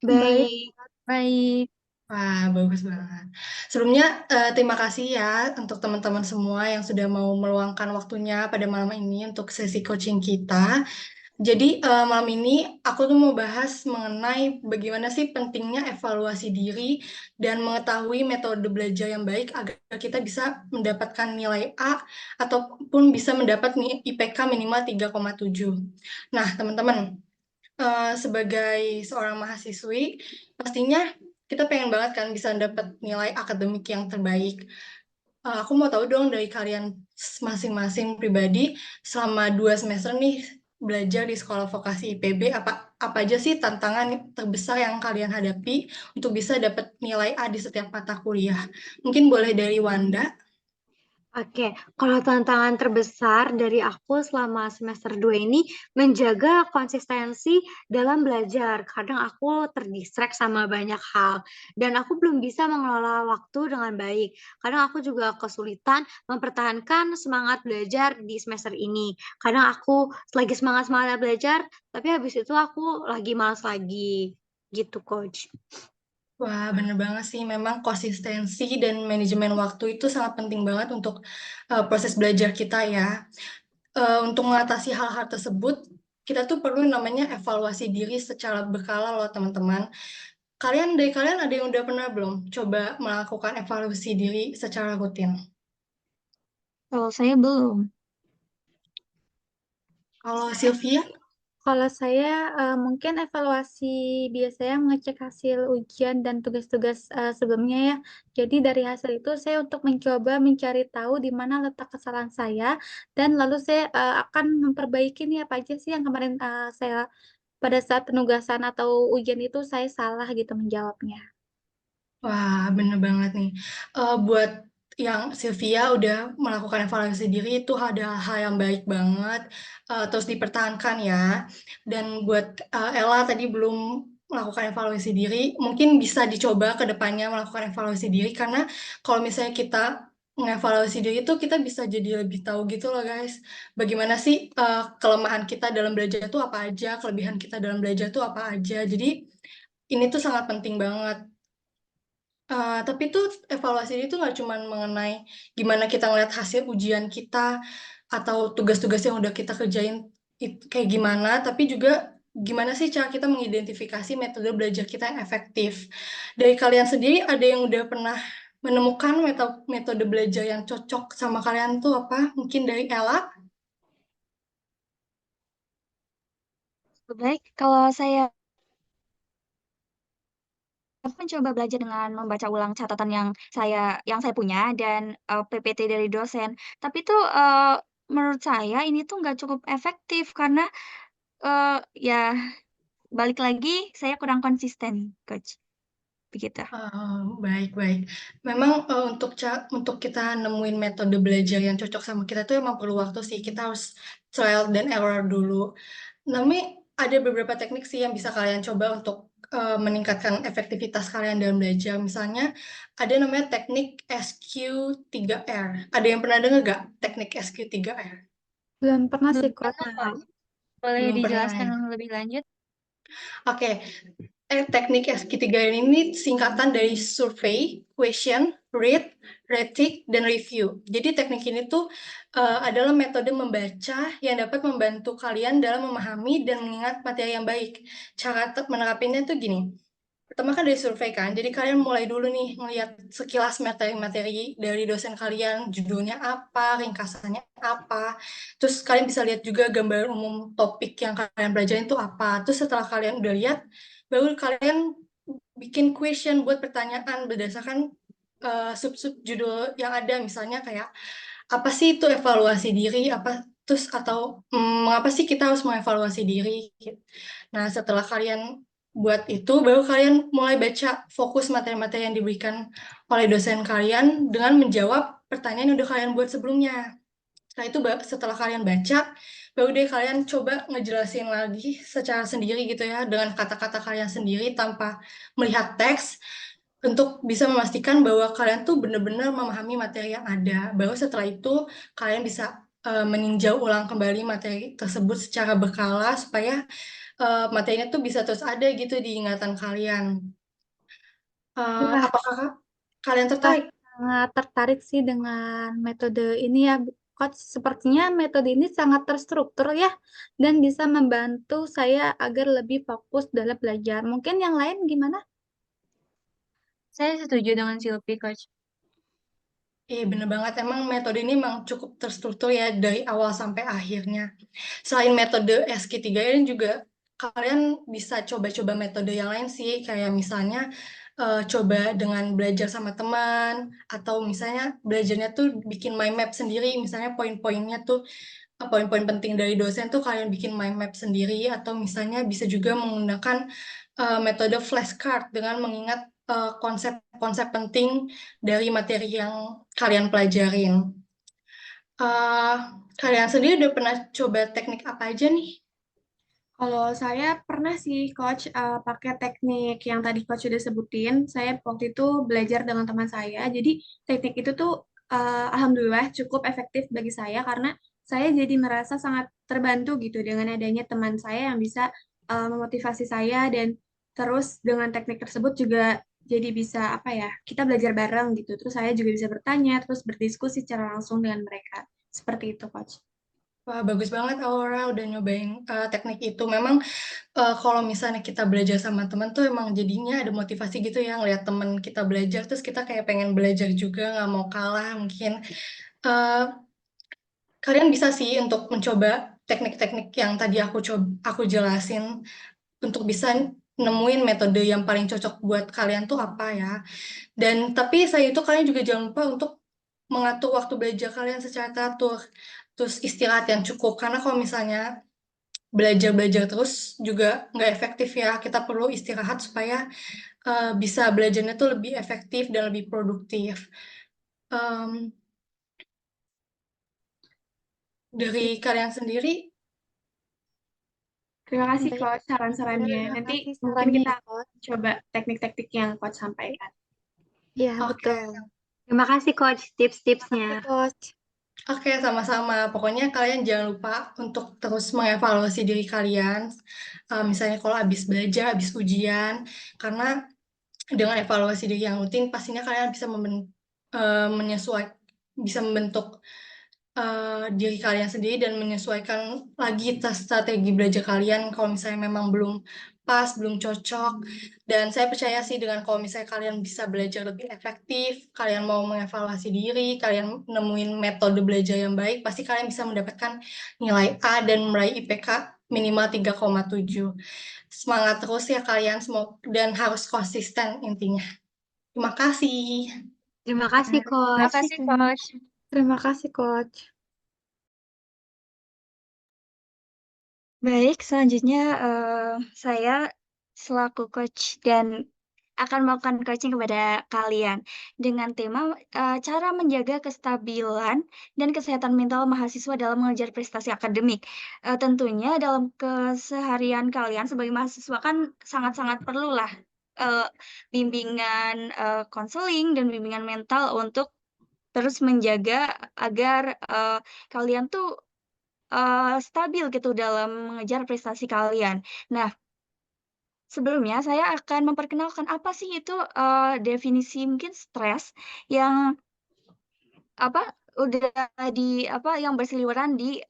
Baik. Baik. Wah, bagus banget. Sebelumnya, terima kasih ya untuk teman-teman semua yang sudah mau meluangkan waktunya pada malam ini untuk sesi coaching kita. Jadi, malam ini aku tuh mau bahas mengenai bagaimana sih pentingnya evaluasi diri dan mengetahui metode belajar yang baik agar kita bisa mendapatkan nilai A ataupun bisa mendapat IPK minimal 3,7. Nah, teman-teman, sebagai seorang mahasiswi, pastinya kita pengen banget kan bisa dapat nilai akademik yang terbaik. Aku mau tahu dong dari kalian masing-masing pribadi, selama 2 semester nih belajar di sekolah vokasi IPB, apa aja sih tantangan terbesar yang kalian hadapi untuk bisa dapat nilai A di setiap mata kuliah? Mungkin boleh dari Wanda. Oke, kalau tantangan terbesar dari aku selama semester 2 ini menjaga konsistensi dalam belajar. Kadang aku terdistract sama banyak hal dan aku belum bisa mengelola waktu dengan baik. Kadang aku juga kesulitan mempertahankan semangat belajar di semester ini. Kadang aku lagi semangat-semangat belajar, tapi habis itu aku lagi malas lagi. Gitu, Coach. Wah, bener banget sih. Memang konsistensi dan manajemen waktu itu sangat penting banget untuk proses belajar kita ya. Untuk mengatasi hal-hal tersebut, kita tuh perlu namanya evaluasi diri secara berkala loh teman-teman. Dari kalian ada yang udah pernah belum coba melakukan evaluasi diri secara rutin? Kalau saya belum. Kalau Sylvia? Kalau saya mungkin evaluasi biasanya mengecek hasil ujian dan tugas-tugas sebelumnya ya. Jadi dari hasil itu saya untuk mencoba mencari tahu di mana letak kesalahan saya dan lalu saya akan memperbaiki nih apa aja sih yang kemarin saya pada saat penugasan atau ujian itu saya salah gitu menjawabnya. Wah, bener banget nih. Buat yang Sylvia udah melakukan evaluasi diri itu ada hal yang baik banget, terus dipertahankan ya. Dan buat Ella tadi belum melakukan evaluasi diri, mungkin bisa dicoba ke depannya melakukan evaluasi diri karena kalau misalnya kita mengevaluasi diri itu kita bisa jadi lebih tahu gitu loh guys. Bagaimana sih kelemahan kita dalam belajar itu apa aja, kelebihan kita dalam belajar itu apa aja. Jadi ini tuh sangat penting banget. Tapi tuh evaluasi ini tuh nggak cuman mengenai gimana kita ngeliat hasil ujian kita atau tugas-tugas yang udah kita kerjain kayak gimana, tapi juga gimana sih cara kita mengidentifikasi metode belajar kita yang efektif. Dari kalian sendiri ada yang udah pernah menemukan metode belajar yang cocok sama kalian tuh apa? Mungkin dari Ella? Baik, kalau saya mencoba belajar dengan membaca ulang catatan yang saya punya dan PPT dari dosen. Tapi tuh menurut saya ini tuh nggak cukup efektif karena ya balik lagi saya kurang konsisten, Coach. Begitu. Baik-baik. Memang untuk kita nemuin metode belajar yang cocok sama kita tuh emang perlu waktu sih. Kita harus trial dan error dulu. Tapi ada beberapa teknik sih yang bisa kalian coba untuk meningkatkan efektivitas kalian dalam belajar. Misalnya ada namanya teknik SQ3R. Ada yang pernah dengar gak teknik SQ3R? Belum pernah Belum sih, Coach. pernah, Kak. Boleh Belum pernah dijelaskan ya? lebih lanjut? Oke, teknik SQ3 ini singkatan dari survey, question, read, retake, dan review. Jadi teknik ini tuh adalah metode membaca yang dapat membantu kalian dalam memahami dan mengingat materi yang baik. Cara menerapinnya tuh gini. Pertama kan dari survei kan, jadi kalian mulai dulu nih melihat sekilas materi-materi dari dosen kalian, judulnya apa, ringkasannya apa, terus kalian bisa lihat juga gambaran umum topik yang kalian pelajarin itu apa. Terus setelah kalian udah lihat, baru kalian bikin question buat pertanyaan berdasarkan sub-sub judul yang ada, misalnya kayak apa sih itu evaluasi diri, apa terus atau mengapa sih kita harus mengevaluasi diri. Nah, setelah kalian buat itu, baru kalian mulai baca fokus materi-materi yang diberikan oleh dosen kalian dengan menjawab pertanyaan yang udah kalian buat sebelumnya. Setelah itu, setelah kalian baca, baru deh kalian coba ngejelasin lagi secara sendiri gitu ya, dengan kata-kata kalian sendiri tanpa melihat teks, untuk bisa memastikan bahwa kalian tuh benar-benar memahami materi yang ada. Baru setelah itu, kalian bisa meninjau ulang kembali materi tersebut secara berkala supaya materinya tuh bisa terus ada gitu di ingatan kalian. Wah, Apakah kalian Wah, tertarik? sangat tertarik sih dengan metode ini ya, Coach. Sepertinya metode ini sangat terstruktur ya, dan bisa membantu saya agar lebih fokus dalam belajar. Mungkin yang lain gimana? Saya setuju dengan Silvi, Coach. Iya bener banget, emang metode ini memang cukup terstruktur ya dari awal sampai akhirnya. Selain metode SK3 ini juga kalian bisa coba-coba metode yang lain sih, kayak misalnya coba dengan belajar sama teman, atau misalnya belajarnya tuh bikin mind map sendiri, misalnya poin-poinnya tuh poin-poin penting dari dosen tuh kalian bikin mind map sendiri, atau misalnya bisa juga menggunakan metode flashcard dengan mengingat konsep-konsep penting dari materi yang kalian pelajarin. Kalian sendiri udah pernah coba teknik apa aja nih? Kalau saya pernah sih, Coach, pakai teknik yang tadi Coach sudah sebutin. Saya waktu itu belajar dengan teman saya. Jadi teknik itu tuh alhamdulillah cukup efektif bagi saya karena saya jadi merasa sangat terbantu gitu dengan adanya teman saya yang bisa memotivasi saya dan terus dengan teknik tersebut juga jadi bisa apa ya, kita belajar bareng gitu. Terus saya juga bisa bertanya, terus berdiskusi secara langsung dengan mereka. Seperti itu, Coach. Wah, bagus banget Aura udah nyobain teknik itu. Memang kalau misalnya kita belajar sama teman tuh emang jadinya ada motivasi gitu ya, ngeliat teman kita belajar, terus kita kayak pengen belajar juga, nggak mau kalah mungkin. Eh, Kalian bisa sih untuk mencoba teknik-teknik yang tadi aku jelasin untuk bisa nemuin metode yang paling cocok buat kalian tuh apa ya. Dan tapi saya itu kalian juga jangan lupa untuk mengatur waktu belajar kalian secara teratur. Terus istirahat yang cukup, karena kalau misalnya belajar-belajar terus juga nggak efektif ya. Kita perlu istirahat supaya bisa belajarnya tuh lebih efektif dan lebih produktif. Em, dari kalian sendiri, Terima kasih, Baik, Coach, saran-sarannya. terima Nanti kasih mungkin sarannya kita ya, Coach. coba teknik-teknik yang Coach sampaikan. Iya, oke. betul. Terima kasih Coach Terima tips-tipsnya. kasih, Coach. Oke, sama-sama. Pokoknya kalian jangan lupa untuk terus mengevaluasi diri kalian. Misalnya kalau habis belajar, habis ujian, karena dengan evaluasi diri yang rutin, pastinya kalian bisa bisa membentuk diri kalian sendiri dan menyesuaikan lagi strategi belajar kalian kalau misalnya memang belum pas, belum cocok. Dan saya percaya sih dengan kalau misalnya kalian bisa belajar lebih efektif, kalian mau mengevaluasi diri, kalian nemuin metode belajar yang baik, pasti kalian bisa mendapatkan nilai A dan meraih IPK minimal 3,7. Semangat terus ya kalian, dan harus konsisten intinya. Terima kasih. Terima kasih Terima Coach. kasih, Coach. Terima kasih, Coach. Baik, selanjutnya saya selaku coach dan akan melakukan coaching kepada kalian dengan tema cara menjaga kestabilan dan kesehatan mental mahasiswa dalam mengejar prestasi akademik. Tentunya dalam keseharian kalian sebagai mahasiswa kan sangat-sangat perlulah eh, bimbingan konseling dan bimbingan mental untuk terus menjaga agar kalian tuh stabil gitu dalam mengejar prestasi kalian. Nah, sebelumnya saya akan memperkenalkan apa sih itu definisi mungkin stres yang udah yang berseliweran di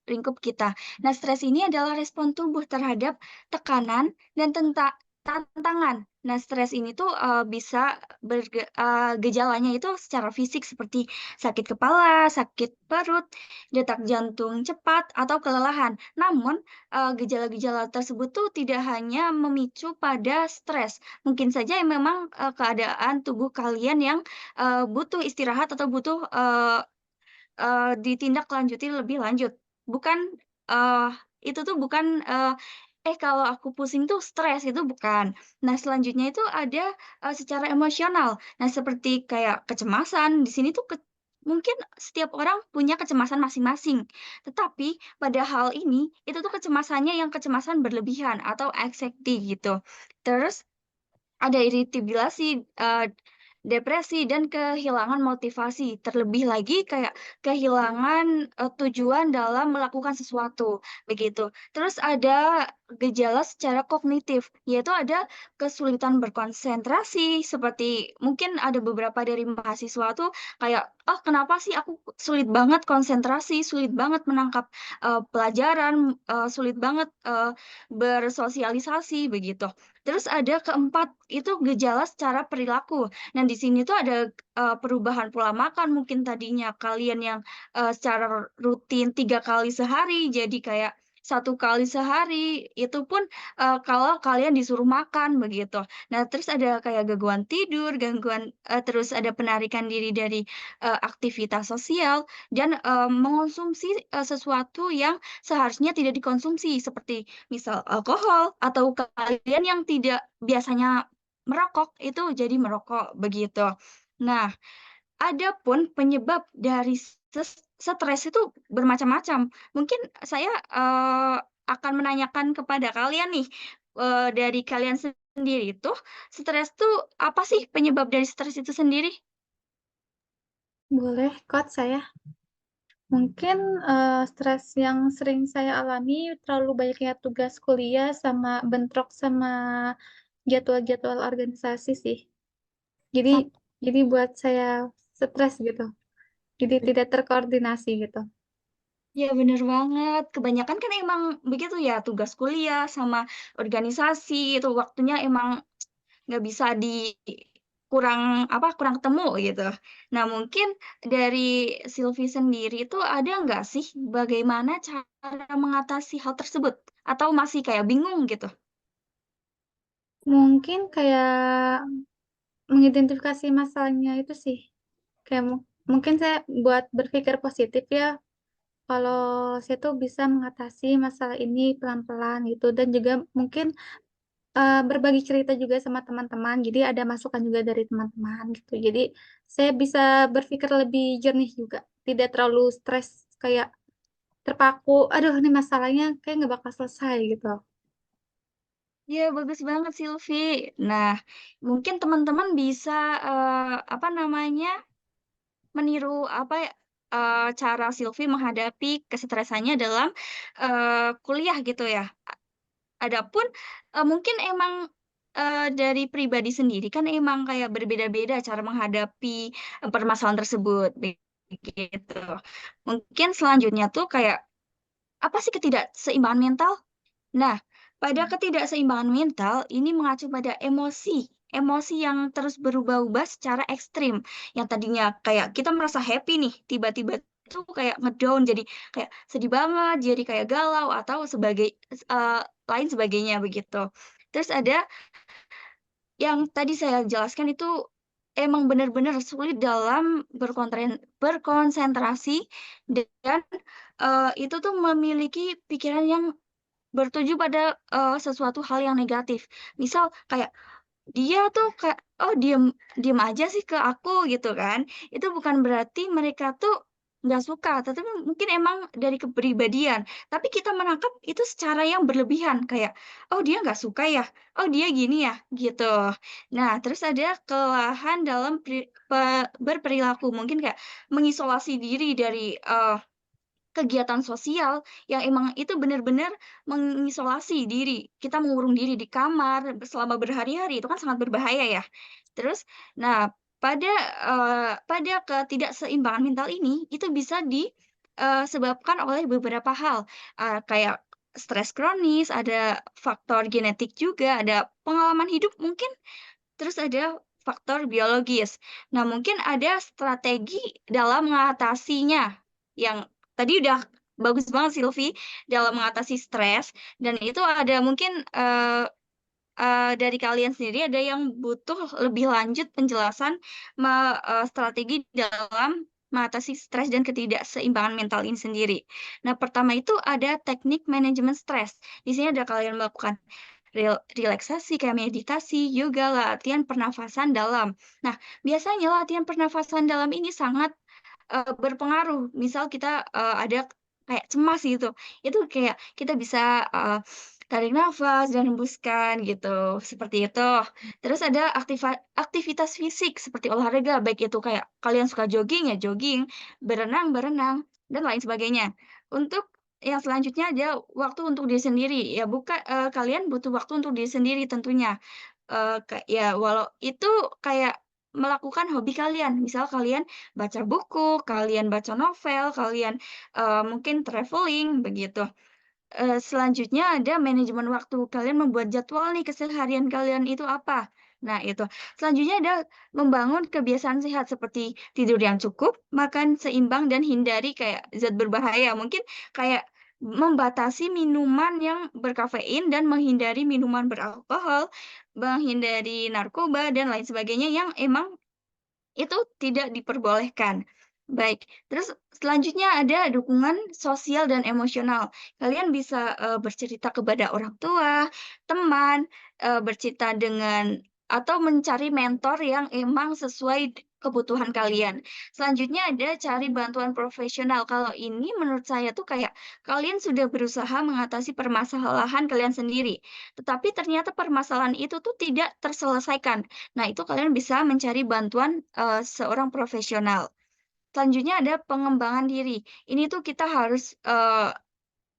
lingkup kita. Nah, stres ini adalah respon tubuh terhadap tekanan dan tantangan. Nah, stres ini tuh bisa gejalanya itu secara fisik seperti sakit kepala, sakit perut, detak jantung cepat, atau kelelahan. Namun, gejala-gejala tersebut tuh tidak hanya memicu pada stres. Mungkin saja memang keadaan tubuh kalian yang butuh istirahat atau butuh ditindaklanjuti lebih lanjut. Bukan, eee, itu tuh bukan, kalau aku pusing tuh stres, itu bukan. Nah, selanjutnya itu ada, secara emosional. Nah, seperti kayak kecemasan, di sini tuh mungkin setiap orang punya kecemasan masing-masing. Tetapi pada hal ini, itu tuh kecemasannya yang kecemasan berlebihan atau anxiety gitu. Terus ada iritabiliasi, depresi, dan kehilangan motivasi. Terlebih lagi kayak kehilangan, tujuan dalam melakukan sesuatu, begitu. Terus ada gejala secara kognitif, yaitu ada kesulitan berkonsentrasi, seperti mungkin ada beberapa dari mahasiswa tuh kayak, "Oh, kenapa sih aku sulit banget konsentrasi, sulit banget menangkap, pelajaran, sulit banget, bersosialisasi," begitu. Terus ada keempat, itu gejala secara perilaku. Nah, di sini tuh ada, perubahan pola makan, mungkin tadinya kalian yang, secara rutin 3 kali sehari, jadi kayak 1 kali sehari, itu pun, kalau kalian disuruh makan, begitu. Nah, terus ada kayak gangguan tidur, terus ada penarikan diri dari, aktivitas sosial, dan, mengonsumsi, sesuatu yang seharusnya tidak dikonsumsi, seperti misal alkohol, atau kalian yang tidak biasanya merokok, itu jadi merokok, begitu. Nah, adapun penyebab dari stres itu bermacam-macam. Mungkin saya, akan menanyakan kepada kalian nih, dari kalian sendiri itu, stres tuh apa sih penyebab dari stres itu sendiri? Boleh Kak saya. Mungkin, stres yang sering saya alami terlalu banyaknya tugas kuliah sama bentrok sama jadwal-jadwal organisasi sih. Jadi Sa jadi buat saya stres gitu, jadi tidak terkoordinasi gitu. Ya, bener banget. Kebanyakan kan emang begitu ya, tugas kuliah sama organisasi itu waktunya emang nggak bisa kurang ketemu gitu. Nah, mungkin dari Silvi sendiri itu ada nggak sih bagaimana cara mengatasi hal tersebut? Atau masih kayak bingung gitu? Mungkin kayak mengidentifikasi masalahnya itu sih, kayak mungkin saya buat berpikir positif ya, kalau saya tuh bisa mengatasi masalah ini pelan-pelan gitu dan juga mungkin, berbagi cerita juga sama teman-teman, jadi ada masukan juga dari teman-teman gitu. Jadi saya bisa berpikir lebih jernih juga, tidak terlalu stres kayak terpaku, "Aduh ini masalahnya kayak nggak bakal selesai," gitu. Iya, bagus banget Silvi. Nah, mungkin teman-teman bisa, meniru cara Silvi menghadapi kesetresannya dalam, kuliah gitu ya. Adapun, mungkin emang, dari pribadi sendiri kan emang kayak berbeda-beda cara menghadapi, permasalahan tersebut, begitu. Mungkin selanjutnya tuh kayak, apa sih ketidakseimbangan mental? Nah, pada ketidakseimbangan mental ini mengacu pada emosi, emosi yang terus berubah-ubah secara ekstrim. Yang tadinya kayak kita merasa happy nih, tiba-tiba tuh kayak ngedown jadi kayak sedih banget, jadi kayak galau atau lain sebagainya begitu. Terus ada yang tadi saya jelaskan itu emang benar-benar sulit dalam berkonsentrasi dan, itu tuh memiliki pikiran yang bertuju pada, sesuatu hal yang negatif. Misal kayak, dia tuh kayak, "Oh, diem diem aja sih ke aku," gitu kan. Itu bukan berarti mereka tuh nggak suka, tetapi mungkin emang dari kepribadian. Tapi kita menangkap itu secara yang berlebihan, kayak, "Oh, dia nggak suka ya? Oh, dia gini ya?" Gitu. Nah, terus ada kelelahan dalam berperilaku, mungkin kayak mengisolasi diri dari, kegiatan sosial yang emang itu benar-benar mengisolasi diri, kita mengurung diri di kamar selama berhari-hari, itu kan sangat berbahaya ya. Terus, nah, pada ketidakseimbangan mental ini itu bisa disebabkan oleh beberapa hal, kayak stres kronis, ada faktor genetik juga, ada pengalaman hidup mungkin, terus ada faktor biologis. Nah, mungkin ada strategi dalam mengatasinya, yang tadi udah bagus banget Silvi dalam mengatasi stres, dan itu ada mungkin dari kalian sendiri ada yang butuh lebih lanjut penjelasan strategi dalam mengatasi stres dan ketidakseimbangan mental ini sendiri. Nah, pertama itu ada teknik manajemen stres. Di sini ada kalian melakukan relaksasi kayak meditasi, yoga, latihan pernafasan dalam. Nah, biasanya latihan pernafasan dalam ini sangat berpengaruh. Misal kita ada kayak cemas gitu, itu kayak kita bisa tarik nafas dan hembuskan gitu, seperti itu. Terus ada aktivitas fisik seperti olahraga, baik itu kayak kalian suka jogging ya jogging, berenang, dan lain sebagainya. Untuk yang selanjutnya ada waktu untuk diri sendiri. Ya, kalian butuh waktu untuk diri sendiri tentunya. Ya walau itu kayak melakukan hobi kalian. Misal kalian baca buku, kalian baca novel, kalian mungkin traveling begitu. Selanjutnya ada manajemen waktu. Kalian membuat jadwal nih keseharian kalian itu apa. Nah, itu. Selanjutnya ada membangun kebiasaan sehat seperti tidur yang cukup, makan seimbang, dan hindari kayak zat berbahaya. Mungkin kayak membatasi minuman yang berkafein dan menghindari minuman beralkohol, menghindari narkoba, dan lain sebagainya yang emang itu tidak diperbolehkan. Baik, terus selanjutnya ada dukungan sosial dan emosional. Kalian bisa bercerita kepada orang tua, teman, bercerita dengan atau mencari mentor yang emang sesuai kebutuhan kalian. Selanjutnya ada cari bantuan profesional. Kalau ini menurut saya tuh kayak kalian sudah berusaha mengatasi permasalahan kalian sendiri, tetapi ternyata permasalahan itu tuh tidak terselesaikan. Nah, itu kalian bisa mencari bantuan seorang profesional. Selanjutnya ada pengembangan diri. Ini tuh kita harus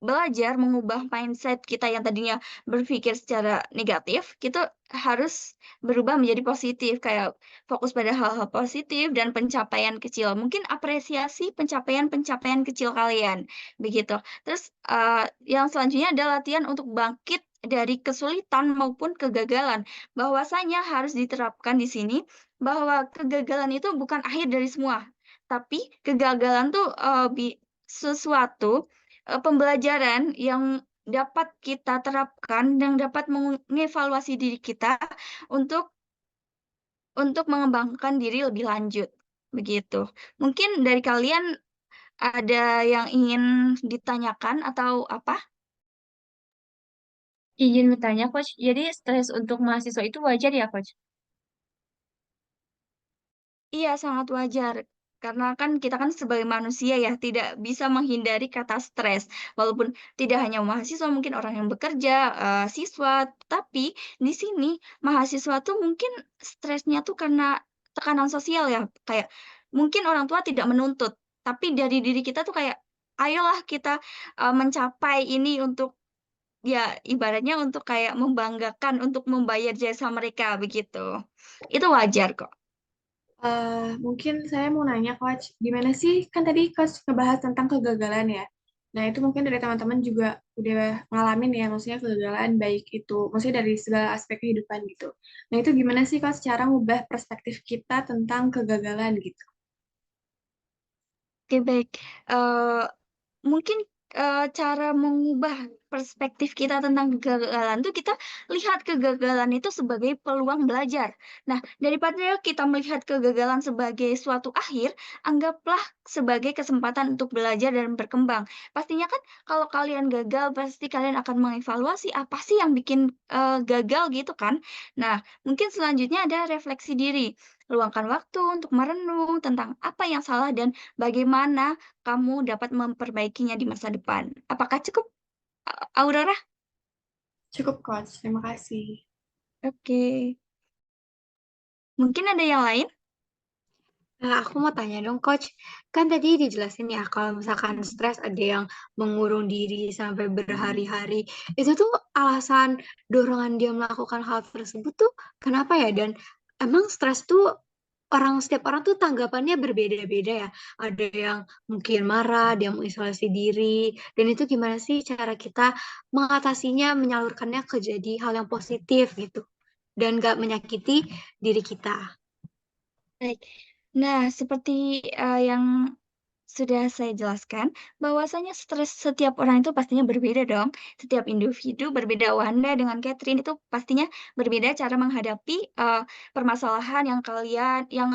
belajar mengubah mindset kita yang tadinya berpikir secara negatif, kita harus berubah menjadi positif, kayak fokus pada hal-hal positif dan pencapaian kecil. Mungkin apresiasi pencapaian-pencapaian kecil kalian, begitu. Terus yang selanjutnya adalah latihan untuk bangkit dari kesulitan maupun kegagalan. Bahwasanya harus diterapkan di sini bahwa kegagalan itu bukan akhir dari semua, tapi kegagalan tuh sesuatu pembelajaran yang dapat kita terapkan dan dapat mengevaluasi diri kita untuk mengembangkan diri lebih lanjut, begitu. Mungkin dari kalian ada yang ingin ditanyakan atau apa? Izin bertanya, Coach. Jadi stres untuk mahasiswa itu wajar ya, Coach? Iya, sangat wajar. Karena kan kita kan sebagai manusia ya, tidak bisa menghindari kata stres. Walaupun tidak hanya mahasiswa, mungkin orang yang bekerja, siswa. Tapi di sini mahasiswa tuh mungkin stresnya tuh karena tekanan sosial ya. Kayak mungkin orang tua tidak menuntut. Tapi dari diri kita tuh kayak, ayolah kita mencapai ini untuk, ya ibaratnya untuk kayak membanggakan, untuk membayar jasa mereka begitu. Itu wajar kok. Mungkin saya mau nanya, Coach, gimana sih, kan tadi Coach ngebahas tentang kegagalan ya. Nah, itu mungkin dari teman-teman juga udah ngalamin ya, maksudnya kegagalan baik itu, maksudnya dari segala aspek kehidupan gitu. Nah, itu gimana sih, Coach, cara ngubah perspektif kita tentang kegagalan gitu? Oke, baik. Mungkin cara mengubah perspektif kita tentang kegagalan tuh kita lihat kegagalan itu sebagai peluang belajar. Nah, daripada kita melihat kegagalan sebagai suatu akhir, anggaplah sebagai kesempatan untuk belajar dan berkembang. Pastinya kan kalau kalian gagal, pasti kalian akan mengevaluasi apa sih yang bikin gagal gitu kan. Nah, mungkin selanjutnya ada refleksi diri. Luangkan waktu untuk merenung tentang apa yang salah dan bagaimana kamu dapat memperbaikinya di masa depan. Apakah cukup, Aurora? Cukup, Coach. Terima kasih. Oke. Mungkin ada yang lain? Nah, aku mau tanya dong, Coach. Kan tadi dijelasin ya, kalau misalkan stres ada yang mengurung diri sampai berhari-hari. Itu tuh alasan dorongan dia melakukan hal tersebut tuh kenapa ya? Dan emang stres tuh setiap orang tuh tanggapannya berbeda-beda ya. Ada yang mungkin marah, dia mengisolasi diri, dan itu gimana sih cara kita mengatasinya, menyalurkannya ke jadi hal yang positif gitu, dan gak menyakiti diri kita. Baik. Nah, seperti yang sudah saya jelaskan, bahwasanya stres setiap orang itu pastinya berbeda dong. Setiap individu berbeda. Wanda dengan Catherine itu pastinya berbeda cara menghadapi permasalahan yang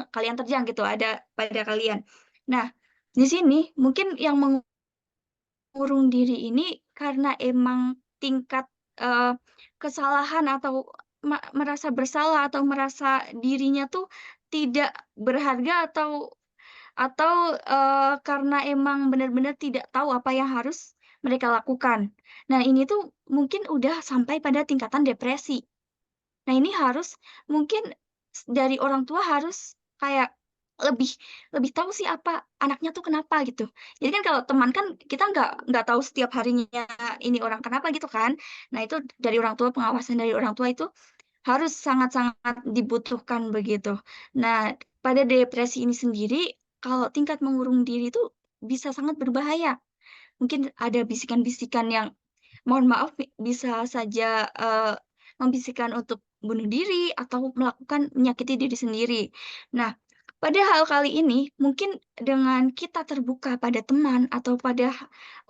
kalian terjang gitu ada pada kalian. Nah, di sini mungkin yang mengurung diri ini karena emang tingkat eh, kesalahan atau merasa bersalah atau merasa dirinya tuh tidak berharga atau karena emang benar-benar tidak tahu apa yang harus mereka lakukan. Nah, ini tuh mungkin udah sampai pada tingkatan depresi. Nah, ini harus mungkin dari orang tua harus kayak lebih lebih tahu sih apa anaknya tuh kenapa gitu. Jadi kan kalau teman kan kita nggak tahu setiap harinya ini orang kenapa gitu kan. Nah, itu dari orang tua, pengawasan dari orang tua itu harus sangat-sangat dibutuhkan begitu. Nah, pada depresi ini sendiri, kalau tingkat mengurung diri itu bisa sangat berbahaya. Mungkin ada bisikan-bisikan yang, mohon maaf, bisa saja membisikkan untuk bunuh diri atau menyakiti diri sendiri. Nah, pada hal kali ini, mungkin dengan kita terbuka pada teman atau pada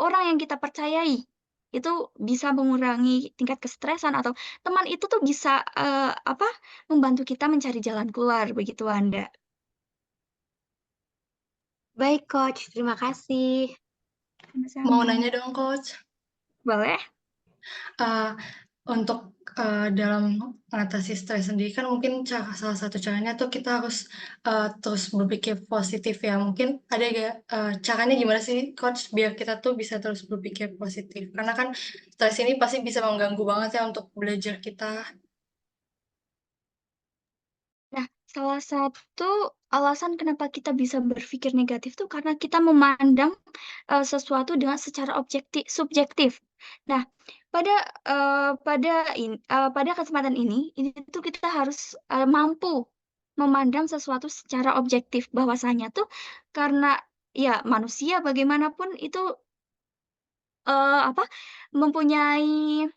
orang yang kita percayai, itu bisa mengurangi tingkat kestresan atau teman itu tuh bisa membantu kita mencari jalan keluar begitu Anda. Baik, Coach. Terima kasih. Mau Sama-sama. nanya dong, Coach. Boleh? Eh, untuk dalam mengatasi stres sendiri kan mungkin salah satu caranya tuh kita harus terus berpikir positif ya. Mungkin ada gak caranya gimana sih, Coach, biar kita tuh bisa terus berpikir positif? Karena kan stres ini pasti bisa mengganggu banget ya untuk belajar kita. Nah, salah satu alasan kenapa kita bisa berpikir negatif tuh karena kita memandang sesuatu dengan secara subjektif. Nah, pada pada kesempatan ini tuh kita harus mampu memandang sesuatu secara objektif bahwasanya tuh karena ya manusia bagaimanapun itu apa mempunyai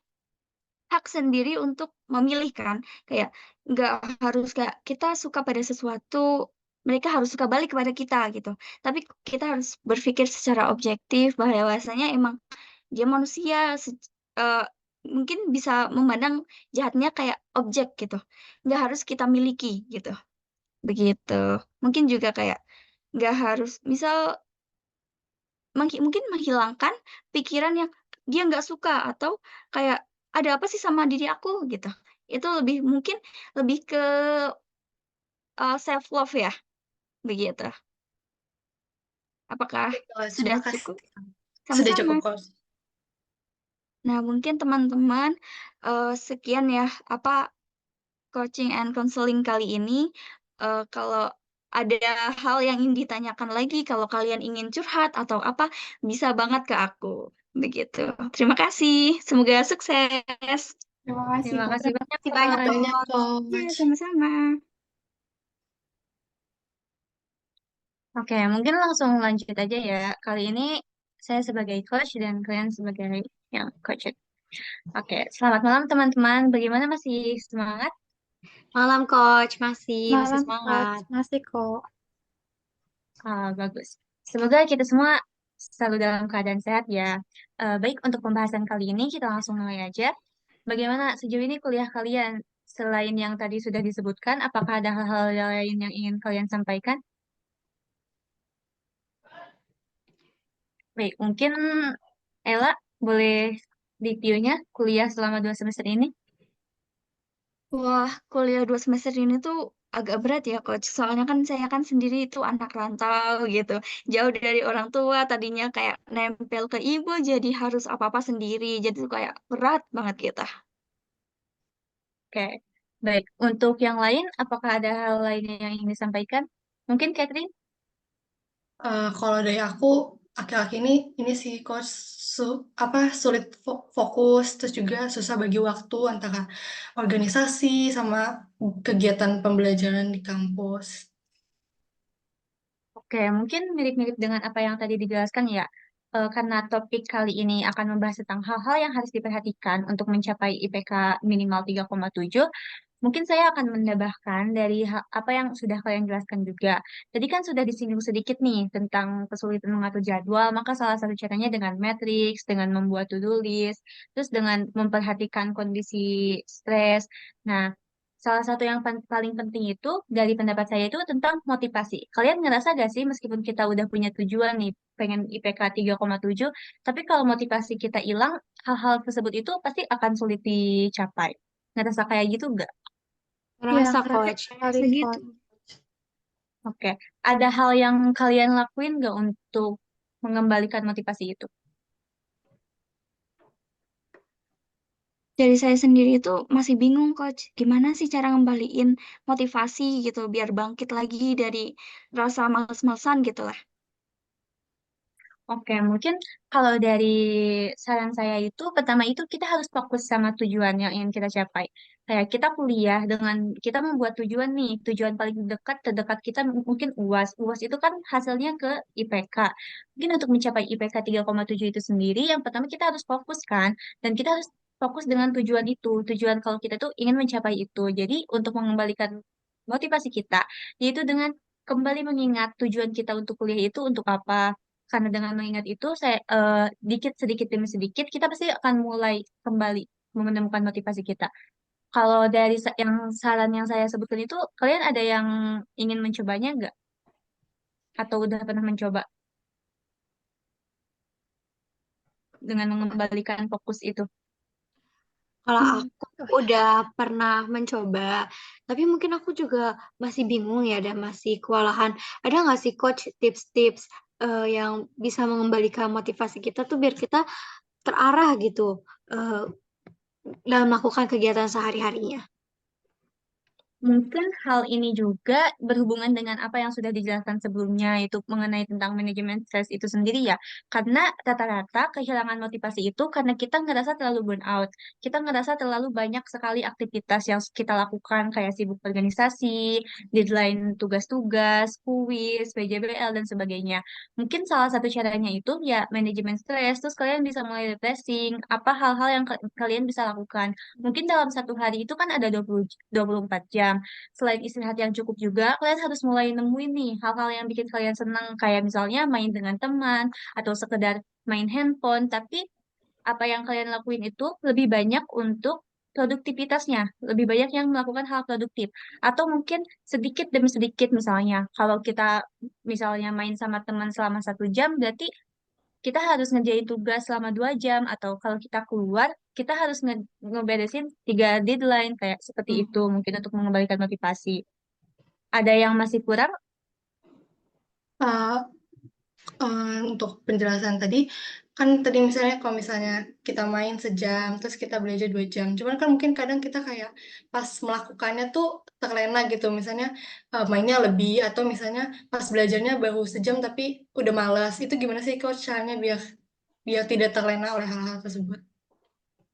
hak sendiri untuk memilih kan. Kayak nggak harus kayak kita suka pada sesuatu, mereka harus suka balik kepada kita gitu. Tapi kita harus berpikir secara objektif bahwasanya emang dia manusia eh, mungkin bisa memandang jahatnya kayak objek gitu. Nggak harus kita miliki gitu. Begitu. Mungkin juga kayak nggak harus misal mungkin menghilangkan pikiran yang dia nggak suka atau kayak ada apa sih sama diri aku gitu. Itu lebih mungkin lebih ke self love ya, begitu. Apakah Coach, sudah makasih. cukup? Sudah Sama-sama. cukup, Coach. Nah, mungkin teman-teman sekian ya apa coaching and counseling kali ini. Kalau ada hal yang ingin ditanyakan lagi, kalau kalian ingin curhat atau apa, bisa banget ke aku. Begitu. Terima kasih. Semoga sukses. Terima kasih, Terima Kak. kasih banyak, Terima kasih banyak, Coach. Banyak, Ya, Coach. sama-sama. Oke, mungkin langsung lanjut aja ya. Kali ini saya sebagai coach dan kalian sebagai yang coach. Oke, selamat malam teman-teman. Bagaimana, masih semangat? Malam, Coach. Masih Malam, Coach. semangat. Masih kok. Bagus. Semoga kita semua selalu dalam keadaan sehat ya. Baik, untuk pembahasan kali ini kita langsung mulai aja. Bagaimana sejauh ini kuliah kalian? Selain yang tadi sudah disebutkan, apakah ada hal-hal lain yang ingin kalian sampaikan? Baik, mungkin Ella boleh reviewnya kuliah selama 2 semester ini? Wah, kuliah 2 semester ini tuh agak berat ya, Coach. Soalnya kan saya kan sendiri itu anak rantau gitu. Jauh dari orang tua, tadinya kayak nempel ke ibu, jadi harus apa-apa sendiri. Jadi tuh kayak berat banget kita. Oke, baik. Untuk yang lain, apakah ada hal lain yang ingin disampaikan? Mungkin Catherine? Kalau dari aku, akhir-akhir ini sih, Coach, sulit fokus, terus juga susah bagi waktu antara organisasi sama kegiatan pembelajaran di kampus. Oke, mungkin mirip-mirip dengan apa yang tadi dijelaskan ya. Karena topik kali ini akan membahas tentang hal-hal yang harus diperhatikan untuk mencapai IPK minimal 3,7, mungkin saya akan menambahkan dari apa yang sudah kalian jelaskan juga. Tadi kan sudah disinggung sedikit nih tentang kesulitan mengatur jadwal, maka salah satu caranya dengan matriks, dengan membuat to-do list, terus dengan memperhatikan kondisi stres. Nah, salah satu yang paling penting itu dari pendapat saya itu tentang motivasi. Kalian ngerasa gak sih meskipun kita udah punya tujuan nih, pengen IPK 3,7, tapi kalau motivasi kita hilang, hal-hal tersebut itu pasti akan sulit dicapai. Ngerasa kayak gitu nggak? Iya, Merasa ngerasa coach. sekali, Segitu. Coach. Oke. Ada hal yang kalian lakuin nggak untuk mengembalikan motivasi itu? Dari saya sendiri itu masih bingung, Coach. Gimana sih cara ngembaliin motivasi gitu, biar bangkit lagi dari rasa males-malesan gitu lah. Oke, mungkin kalau dari saran saya itu, pertama itu kita harus fokus sama tujuan yang ingin kita capai. Kayak kita kuliah dengan kita membuat tujuan nih, tujuan paling dekat, terdekat kita mungkin UAS. UAS itu kan hasilnya ke IPK. Mungkin untuk mencapai IPK 3,7 itu sendiri, yang pertama kita harus fokus kan, dan kita harus fokus dengan tujuan itu. Tujuan kalau kita tuh ingin mencapai itu. Jadi untuk mengembalikan motivasi kita, yaitu dengan kembali mengingat tujuan kita untuk kuliah itu untuk apa, karena dengan mengingat itu, saya dikit sedikit demi sedikit kita pasti akan mulai kembali menemukan motivasi kita. Kalau dari yang saran yang saya sebutkan itu, kalian ada yang ingin mencobanya nggak? Atau udah pernah mencoba dengan mengembalikan fokus itu? Kalau Hmm. aku udah pernah mencoba, tapi mungkin aku juga masih bingung ya dan masih kewalahan. Ada nggak sih coach tips-tips yang bisa mengembalikan motivasi kita tuh biar kita terarah gitu eh, dalam melakukan kegiatan sehari-harinya? Mungkin hal ini juga berhubungan dengan apa yang sudah dijelaskan sebelumnya, itu mengenai tentang manajemen stres itu sendiri ya. Karena rata-rata kehilangan motivasi itu karena kita ngerasa terlalu burn out. Kita ngerasa terlalu banyak sekali aktivitas yang kita lakukan, kayak sibuk organisasi, deadline tugas-tugas, kuis, PJBL, dan sebagainya. Mungkin salah satu caranya itu ya manajemen stres, terus kalian bisa mulai refreshing, apa hal-hal yang kalian bisa lakukan. Mungkin dalam satu hari itu kan ada 24 jam. Selain istirahat yang cukup juga, kalian harus mulai nemuin nih hal-hal yang bikin kalian senang, kayak misalnya main dengan teman, atau sekedar main handphone, tapi apa yang kalian lakuin itu lebih banyak untuk produktivitasnya, lebih banyak yang melakukan hal produktif. Atau mungkin sedikit demi sedikit misalnya, kalau kita misalnya main sama teman selama 1 jam, berarti kita harus ngerjain tugas selama 2 jam, atau kalau kita keluar kita harus ngeberesin 3 deadline kayak seperti itu, mungkin untuk mengembalikan motivasi. Ada yang masih kurang? Uh, untuk penjelasan tadi, kan tadi misalnya kalau misalnya kita main sejam, terus kita belajar 2 jam. Cuman kan mungkin kadang kita kayak pas melakukannya tuh terlena gitu. Misalnya mainnya lebih, atau misalnya pas belajarnya baru sejam tapi udah malas. Itu gimana sih coach caranya biar biar tidak terlena oleh hal-hal tersebut?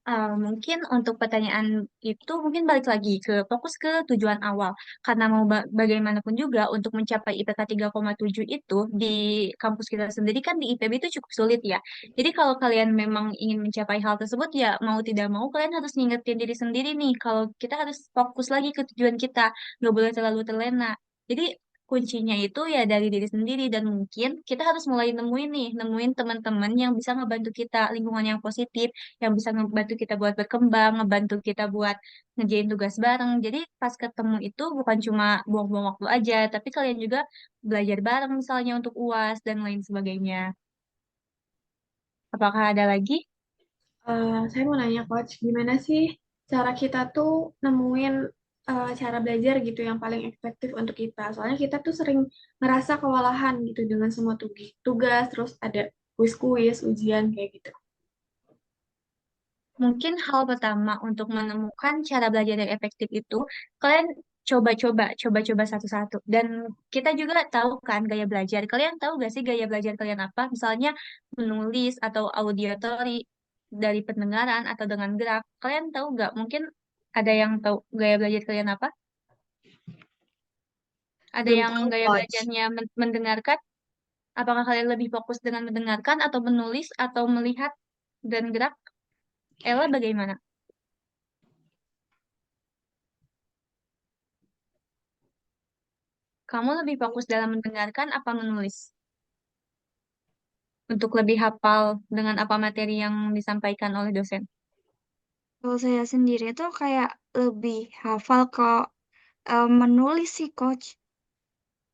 Mungkin untuk pertanyaan itu mungkin balik lagi ke fokus ke tujuan awal. Karena mau bagaimanapun juga untuk mencapai IPK 3,7 itu di kampus kita sendiri kan di IPB itu cukup sulit ya. Jadi kalau kalian memang ingin mencapai hal tersebut ya mau tidak mau kalian harus ngingetin diri sendiri nih kalau kita harus fokus lagi ke tujuan kita. Nggak boleh terlalu terlena. Jadi kuncinya itu ya dari diri sendiri, dan mungkin kita harus mulai nemuin teman-teman yang bisa ngebantu kita, lingkungan yang positif yang bisa ngebantu kita buat berkembang, ngebantu kita buat ngerjain tugas bareng. Jadi pas ketemu itu bukan cuma buang-buang waktu aja, tapi kalian juga belajar bareng misalnya untuk UAS dan lain sebagainya. Apakah ada lagi? Saya mau nanya Coach, gimana sih cara kita tuh nemuin cara belajar gitu yang paling efektif untuk kita? Soalnya kita tuh sering ngerasa kewalahan gitu dengan semua tugas, terus ada kuis-kuis, ujian kayak gitu. Mungkin hal pertama untuk menemukan cara belajar yang efektif itu, kalian coba-coba satu-satu. Dan kita juga tahu kan gaya belajar. Kalian tahu gak sih gaya belajar kalian apa? Misalnya menulis atau auditory dari pendengaran atau dengan gerak. Kalian tahu gak? Mungkin ada yang tahu gaya belajar kalian apa? Ada Belum yang tahu gaya coach. belajarnya mendengarkan? Apakah kalian lebih fokus dengan mendengarkan atau menulis atau melihat dan gerak? Ella bagaimana? Kamu lebih fokus dalam mendengarkan apa menulis? Untuk lebih hafal dengan apa materi yang disampaikan oleh dosen? Kalau saya sendiri tuh kayak lebih hafal kok menulis sih, Coach.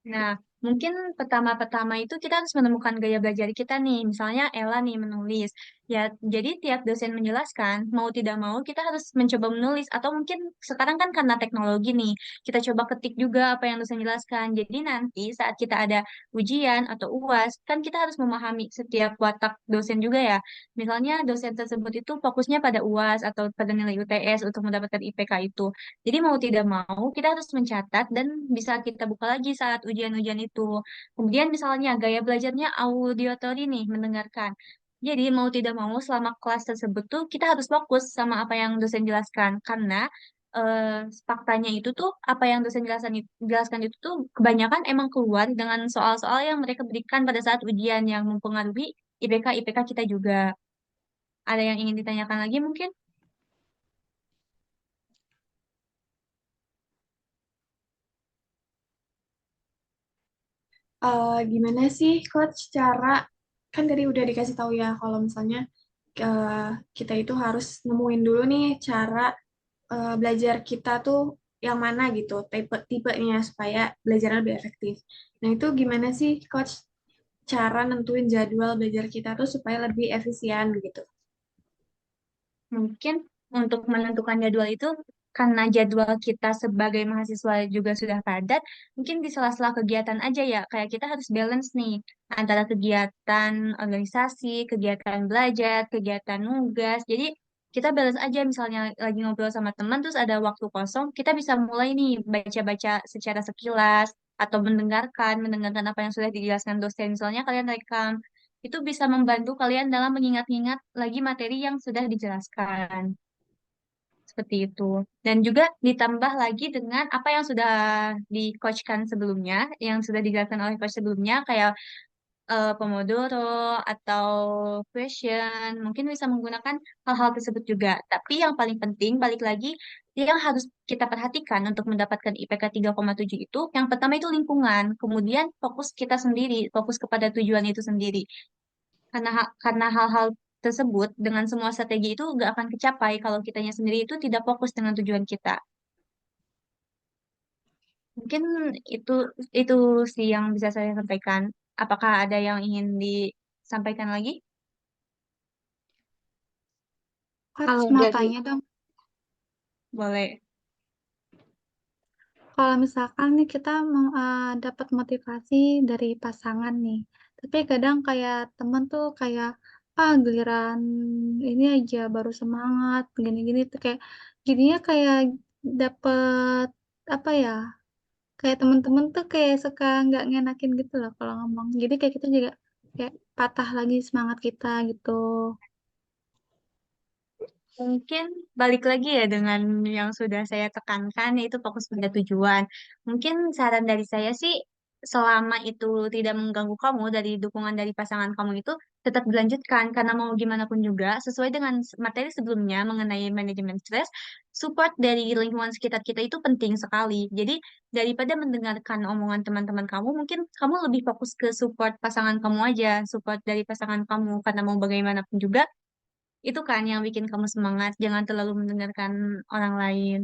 Nah, mungkin pertama-pertama itu kita harus menemukan gaya belajar kita nih. Misalnya Ella nih menulis. Ya, jadi tiap dosen menjelaskan, mau tidak mau kita harus mencoba menulis. Atau mungkin sekarang kan karena teknologi nih, kita coba ketik juga apa yang dosen jelaskan. Jadi nanti saat kita ada ujian atau UAS, kan kita harus memahami setiap watak dosen juga ya. Misalnya dosen tersebut itu fokusnya pada UAS atau pada nilai UTS untuk mendapatkan IPK itu. Jadi mau tidak mau kita harus mencatat dan bisa kita buka lagi saat ujian-ujian itu. Kemudian misalnya gaya belajarnya auditory nih, mendengarkan. Jadi mau tidak mau selama kelas tersebut tuh kita harus fokus sama apa yang dosen jelaskan karena faktanya itu tuh apa yang dosen jelaskan itu tuh kebanyakan emang keluar dengan soal-soal yang mereka berikan pada saat ujian yang mempengaruhi IPK kita juga. Ada yang ingin ditanyakan lagi mungkin? Gimana sih Coach cara, kan tadi udah dikasih tahu ya kalau misalnya eh, kita itu harus nemuin dulu nih cara belajar kita tuh yang mana gitu, tipenya supaya belajarnya lebih efektif. Nah itu gimana sih Coach cara nentuin jadwal belajar kita tuh supaya lebih efisien gitu? Mungkin untuk menentukan jadwal itu karena jadwal kita sebagai mahasiswa juga sudah padat, mungkin di sela-sela kegiatan aja ya, kayak kita harus balance nih antara kegiatan organisasi, kegiatan belajar, kegiatan nugas. Jadi kita balance aja misalnya lagi ngobrol sama teman terus ada waktu kosong, kita bisa mulai nih baca-baca secara sekilas atau mendengarkan apa yang sudah dijelaskan dosen. Misalnya kalian rekam itu bisa membantu kalian dalam mengingat-ingat lagi materi yang sudah dijelaskan. Seperti itu. Dan juga ditambah lagi dengan apa yang sudah di-coachkan sebelumnya, yang sudah dijelaskan oleh coach sebelumnya, kayak Pomodoro atau question, mungkin bisa menggunakan hal-hal tersebut juga. Tapi yang paling penting, balik lagi, yang harus kita perhatikan untuk mendapatkan IPK 3,7 itu, yang pertama itu lingkungan, kemudian fokus kita sendiri, fokus kepada tujuan itu sendiri. Karena hal-hal tersebut dengan semua strategi itu gak akan kecapai kalau kitanya sendiri itu tidak fokus dengan tujuan kita. Mungkin itu itu sih yang bisa saya sampaikan. Apakah ada yang ingin disampaikan lagi? Coach, Kalau mau dari tanya dong. Boleh. Kalau misalkan nih kita mau dapat motivasi dari pasangan nih, tapi kadang kayak temen tuh kayak giliran ini aja baru semangat gini-gini tuh kayak jadinya kayak dapet apa ya, kayak temen-temen tuh kayak suka nggak ngenakin gitu loh kalau ngomong. Jadi kayak kita juga kayak patah lagi semangat kita gitu. Mungkin balik lagi ya dengan yang sudah saya tekankan, yaitu fokus pada tujuan. Mungkin saran dari saya sih, selama itu tidak mengganggu kamu dari dukungan dari pasangan kamu itu, tetap dilanjutkan. Karena mau gimana pun juga, sesuai dengan materi sebelumnya mengenai manajemen stres, support dari lingkungan sekitar kita itu penting sekali. Jadi, daripada mendengarkan omongan teman-teman kamu, mungkin kamu lebih fokus ke support pasangan kamu aja, support dari pasangan kamu. Karena mau bagaimanapun juga, itu kan yang bikin kamu semangat, jangan terlalu mendengarkan orang lain.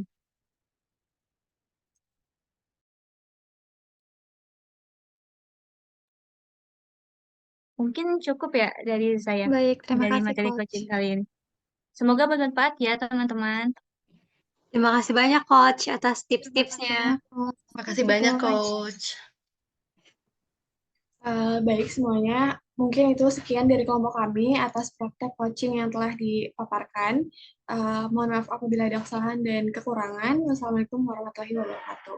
Mungkin cukup ya dari saya, Baik, terima dari kasih materi Coach. coaching kali ini. Semoga bermanfaat ya, teman-teman. Terima kasih banyak Coach atas Terima kasih tips-tipsnya. banyak Coach. Makasih banyak, Coach. Coach. Baik semuanya, mungkin itu sekian dari kelompok kami atas praktek coaching yang telah dipaparkan. Mohon maaf apabila ada kesalahan dan kekurangan. Wassalamualaikum warahmatullahi wabarakatuh.